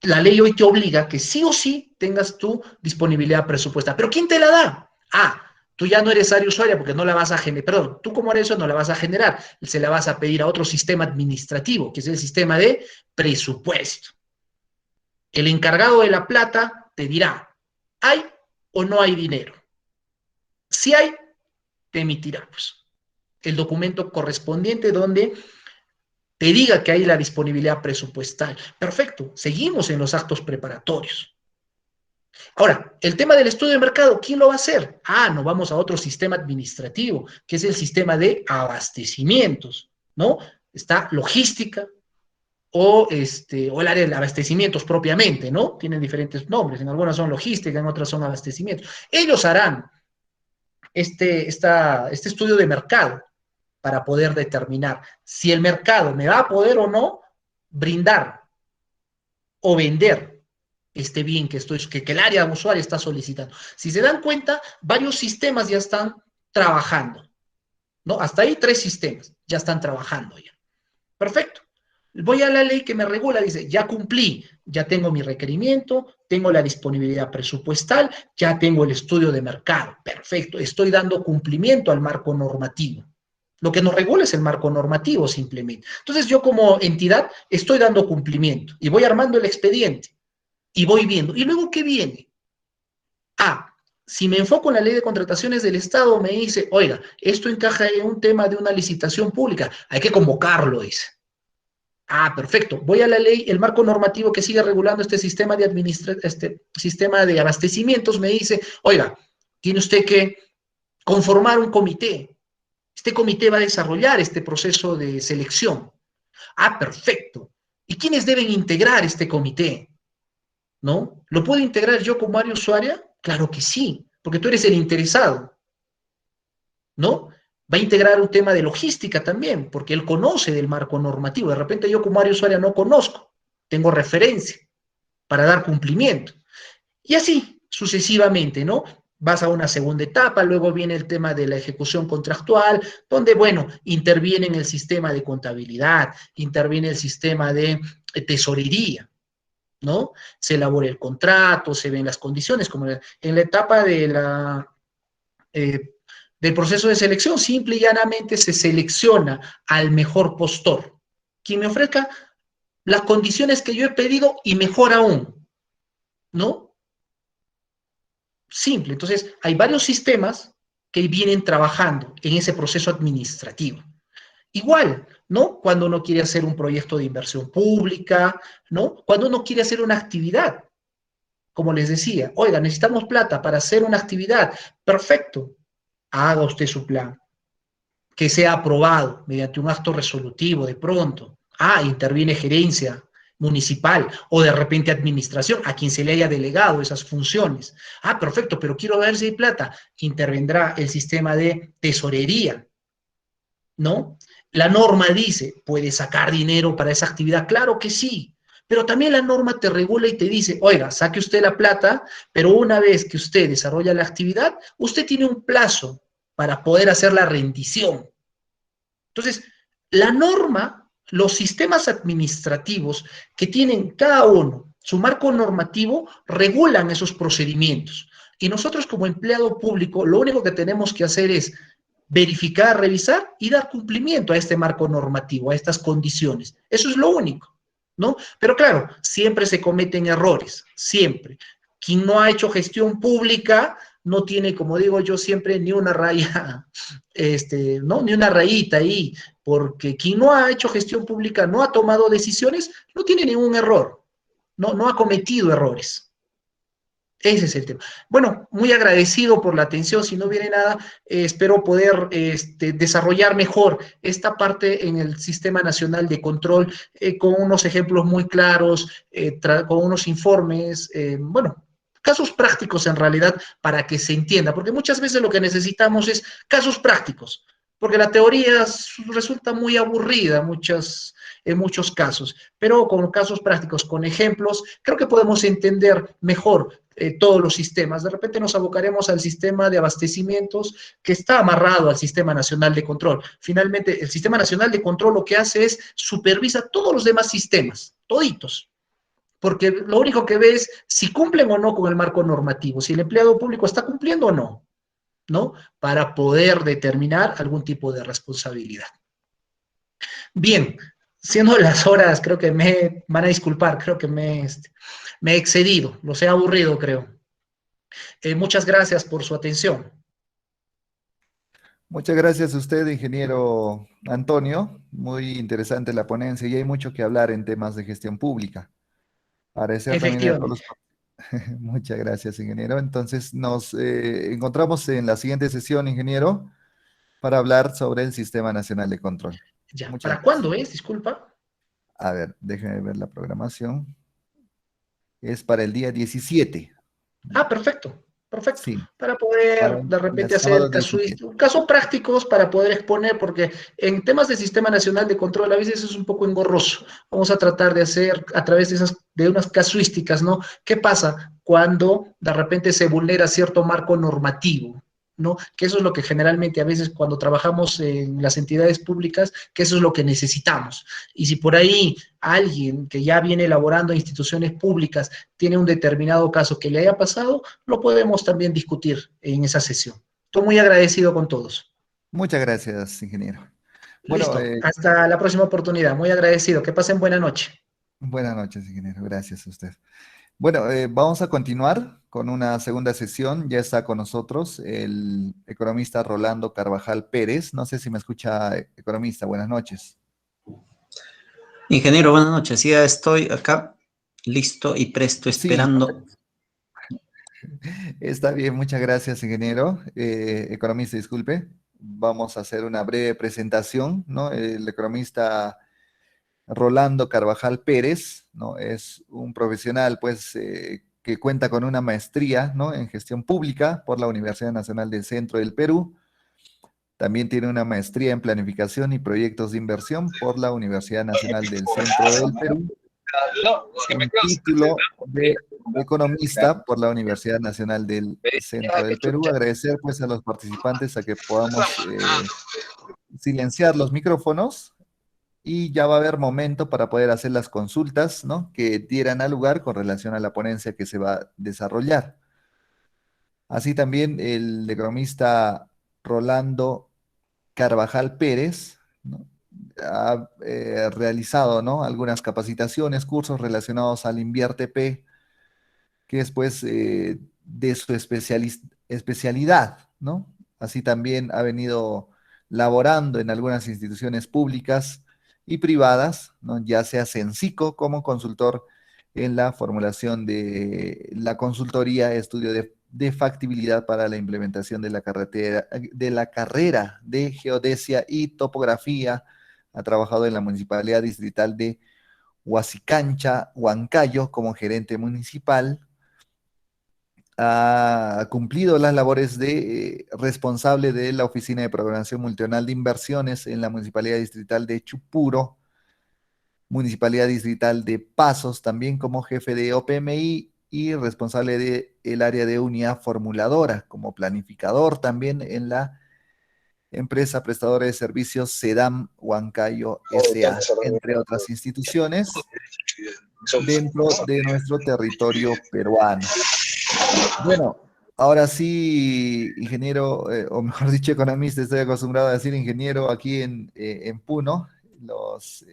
La ley hoy te obliga que sí o sí tengas tu disponibilidad presupuestal. ¿Pero quién te la da? Ah, tú ya no eres área usuaria porque no la vas a generar, perdón, tú como área usuaria no la vas a generar, se la vas a pedir a otro sistema administrativo, que es el sistema de presupuesto. El encargado de la plata te dirá, ¿hay o no hay dinero? Si hay, te emitirá pues, el documento correspondiente donde te diga que hay la disponibilidad presupuestal. Perfecto, seguimos en los actos preparatorios. Ahora, el tema del estudio de mercado, ¿quién lo va a hacer? Ah, nos vamos a otro sistema administrativo, que es el sistema de abastecimientos, ¿no? Está logística o el área de abastecimientos propiamente, ¿no? Tienen diferentes nombres, en algunas son logística, en otras son abastecimientos. Ellos harán este estudio de mercado para poder determinar si el mercado me va a poder o no brindar o vender este bien que el área usuaria está solicitando. Si se dan cuenta, varios sistemas ya están trabajando, ¿no? Hasta ahí 3 sistemas ya están trabajando ya. Perfecto. Voy a la ley que me regula, dice, ya cumplí, ya tengo mi requerimiento, tengo la disponibilidad presupuestal, ya tengo el estudio de mercado. Perfecto, estoy dando cumplimiento al marco normativo. Lo que nos regula es el marco normativo simplemente. Entonces yo como entidad estoy dando cumplimiento y voy armando el expediente. Y voy viendo. ¿Y luego qué viene? Ah, si me enfoco en la ley de contrataciones del Estado, me dice, oiga, esto encaja en un tema de una licitación pública, hay que convocarlo, dice. Ah, perfecto. Voy a la ley, el marco normativo que sigue regulando este sistema de abastecimientos, me dice, oiga, tiene usted que conformar un comité. Este comité va a desarrollar este proceso de selección. Ah, perfecto. ¿Y quiénes deben integrar este comité? ¿No? ¿Lo puedo integrar yo como área usuaria? Claro que sí, porque tú eres el interesado, ¿no? Va a integrar un tema de logística también, porque él conoce del marco normativo. De repente yo como área usuaria no conozco, tengo referencia para dar cumplimiento. Y así, sucesivamente, ¿no? Vas a una segunda etapa, luego viene el tema de la ejecución contractual, donde, bueno, interviene en el sistema de contabilidad, interviene el sistema de tesorería, ¿no? Se elabora el contrato, se ven las condiciones, como en la etapa del proceso de selección, simple y llanamente se selecciona al mejor postor, quien me ofrezca las condiciones que yo he pedido y mejor aún, ¿no? Simple. Entonces, hay varios sistemas que vienen trabajando en ese proceso administrativo. Igual, ¿no? Cuando uno quiere hacer un proyecto de inversión pública, ¿no? Cuando uno quiere hacer una actividad, como les decía, oiga, necesitamos plata para hacer una actividad, perfecto, haga usted su plan, que sea aprobado mediante un acto resolutivo de pronto. Ah, interviene gerencia municipal o de repente administración, a quien se le haya delegado esas funciones. Ah, perfecto, pero quiero ver si hay plata. Intervendrá el sistema de tesorería, ¿no? La norma dice, ¿puede sacar dinero para esa actividad? Claro que sí, Pero también la norma te regula y te dice, oiga, saque usted la plata, pero una vez que usted desarrolla la actividad, usted tiene un plazo para poder hacer la rendición. Entonces, la norma, los sistemas administrativos que tienen cada uno su marco normativo, regulan esos procedimientos. Y nosotros como empleado público, lo único que tenemos que hacer es verificar, revisar y dar cumplimiento a este marco normativo, a estas condiciones. Eso es lo único, ¿no? Pero claro, siempre se cometen errores, siempre. Quien no ha hecho gestión pública no tiene, como digo yo siempre, ni una raya, ¿no? Ni una rayita ahí, porque quien no ha hecho gestión pública, no ha tomado decisiones, no tiene ningún error, no ha cometido errores. Ese es el tema. Bueno, muy agradecido por la atención. Si no viene nada, espero poder desarrollar mejor esta parte en el Sistema Nacional de Control con unos ejemplos muy claros, con unos informes, bueno, casos prácticos en realidad para que se entienda, porque muchas veces lo que necesitamos es casos prácticos, porque la teoría resulta muy aburrida en muchos casos, pero con casos prácticos, con ejemplos, creo que podemos entender mejor todos los sistemas. De repente nos abocaremos al sistema de abastecimientos que está amarrado al Sistema Nacional de Control. Finalmente, el Sistema Nacional de Control lo que hace es supervisa todos los demás sistemas, toditos, porque lo único que ve es si cumplen o no con el marco normativo, si el empleado público está cumpliendo o no, ¿no? Para poder determinar algún tipo de responsabilidad. Bien, siendo las horas, creo que me van a disculpar, creo que me he excedido, los he aburrido, creo. Muchas gracias por su atención. Muchas gracias a usted, ingeniero Antonio. Muy interesante la ponencia y hay mucho que hablar en temas de gestión pública. Agradecer también a todos Efectivamente. los... Muchas gracias, ingeniero. Entonces nos encontramos en la siguiente sesión, ingeniero, para hablar sobre el Sistema Nacional de Control. Ya, Muchas ¿para gracias. cuándo es? Disculpa. A ver, déjeme ver la programación. Es para el día 17. Ah, perfecto, perfecto. Sí, Para para poder el de día repente sábado hacer 17. casos prácticos para poder exponer, porque en temas de Sistema Nacional de Control a veces es un poco engorroso. Vamos a tratar de hacer a través de unas casuísticas, ¿no? ¿Qué pasa cuando de repente se vulnera cierto marco normativo? ¿No? Que eso es lo que generalmente a veces cuando trabajamos en las entidades públicas, que eso es lo que necesitamos. Y si por ahí alguien que ya viene elaborando instituciones públicas tiene un determinado caso que le haya pasado, lo podemos también discutir en esa sesión. Estoy muy agradecido con todos. Muchas gracias, ingeniero. Bueno, Listo, hasta la próxima oportunidad. Muy agradecido. Que pasen buena noche. buenas noches, ingeniero. Gracias a usted. Bueno, vamos a continuar con una segunda sesión. Ya está con nosotros el economista Rolando Carvajal Pérez. No sé si me escucha, economista. Buenas noches. Ingeniero, buenas noches. Ya estoy acá, listo y presto, Sí, esperando. está bien. Muchas gracias, ingeniero. Economista, disculpe. Vamos a hacer una breve presentación, ¿no? El economista Rolando Carvajal Pérez, ¿no? Es un profesional, pues, que cuenta con una maestría, ¿no? En gestión pública por la Universidad Nacional del Centro del Perú. También tiene una maestría en planificación y proyectos de inversión por la Universidad Nacional del Centro del Perú. Un título de economista por la Universidad Nacional del Centro del Perú. Agradecer, pues, a los participantes a que podamos silenciar los micrófonos. Y ya va a haber momento para poder hacer las consultas, ¿no? Que dieran al lugar con relación a la ponencia que se va a desarrollar. Así también el economista Rolando Carvajal Pérez, ¿no? Ha realizado, ¿no? Algunas capacitaciones, cursos relacionados al InviérteP, que es pues de su especialidad, ¿no? Así también ha venido laborando en algunas instituciones públicas y privadas, ¿no? Ya sea Cencico como consultor en la formulación de la consultoría, estudio de factibilidad para la implementación de la carrera de geodesia y topografía. Ha trabajado en la Municipalidad Distrital de Huasicancha, Huancayo, como gerente municipal. Ha cumplido las labores de responsable de la Oficina de Programación Multianual de Inversiones en la Municipalidad Distrital de Chupuro. Municipalidad Distrital de Pasos, también como jefe de OPMI y responsable del área de unidad formuladora, como planificador también en la empresa prestadora de servicios SEDAM Huancayo S.A., entre otras instituciones dentro de nuestro territorio peruano. Bueno, ahora sí, ingeniero, o mejor dicho, economista, estoy acostumbrado a decir ingeniero aquí en Puno. Los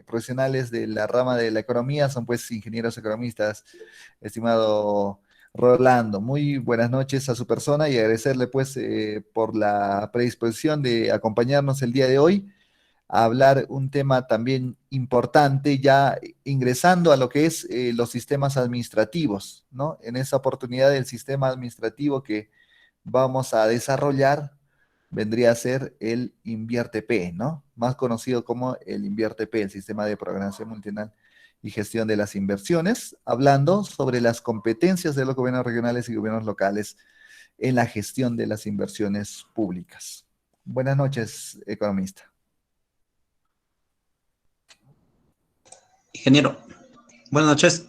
profesionales de la rama de la economía son pues ingenieros economistas, estimado Rolando. Muy buenas noches a su persona y agradecerle pues por la predisposición de acompañarnos el día de hoy a hablar un tema también importante, ya ingresando a lo que es los sistemas administrativos, ¿no? En esa oportunidad el sistema administrativo que vamos a desarrollar vendría a ser el InvierteP, ¿no? Más conocido como el InvierteP, el Sistema de Programación Multinacional y Gestión de las Inversiones, hablando sobre las competencias de los gobiernos regionales y gobiernos locales en la gestión de las inversiones públicas. Buenas noches, economista. Ingeniero, buenas noches.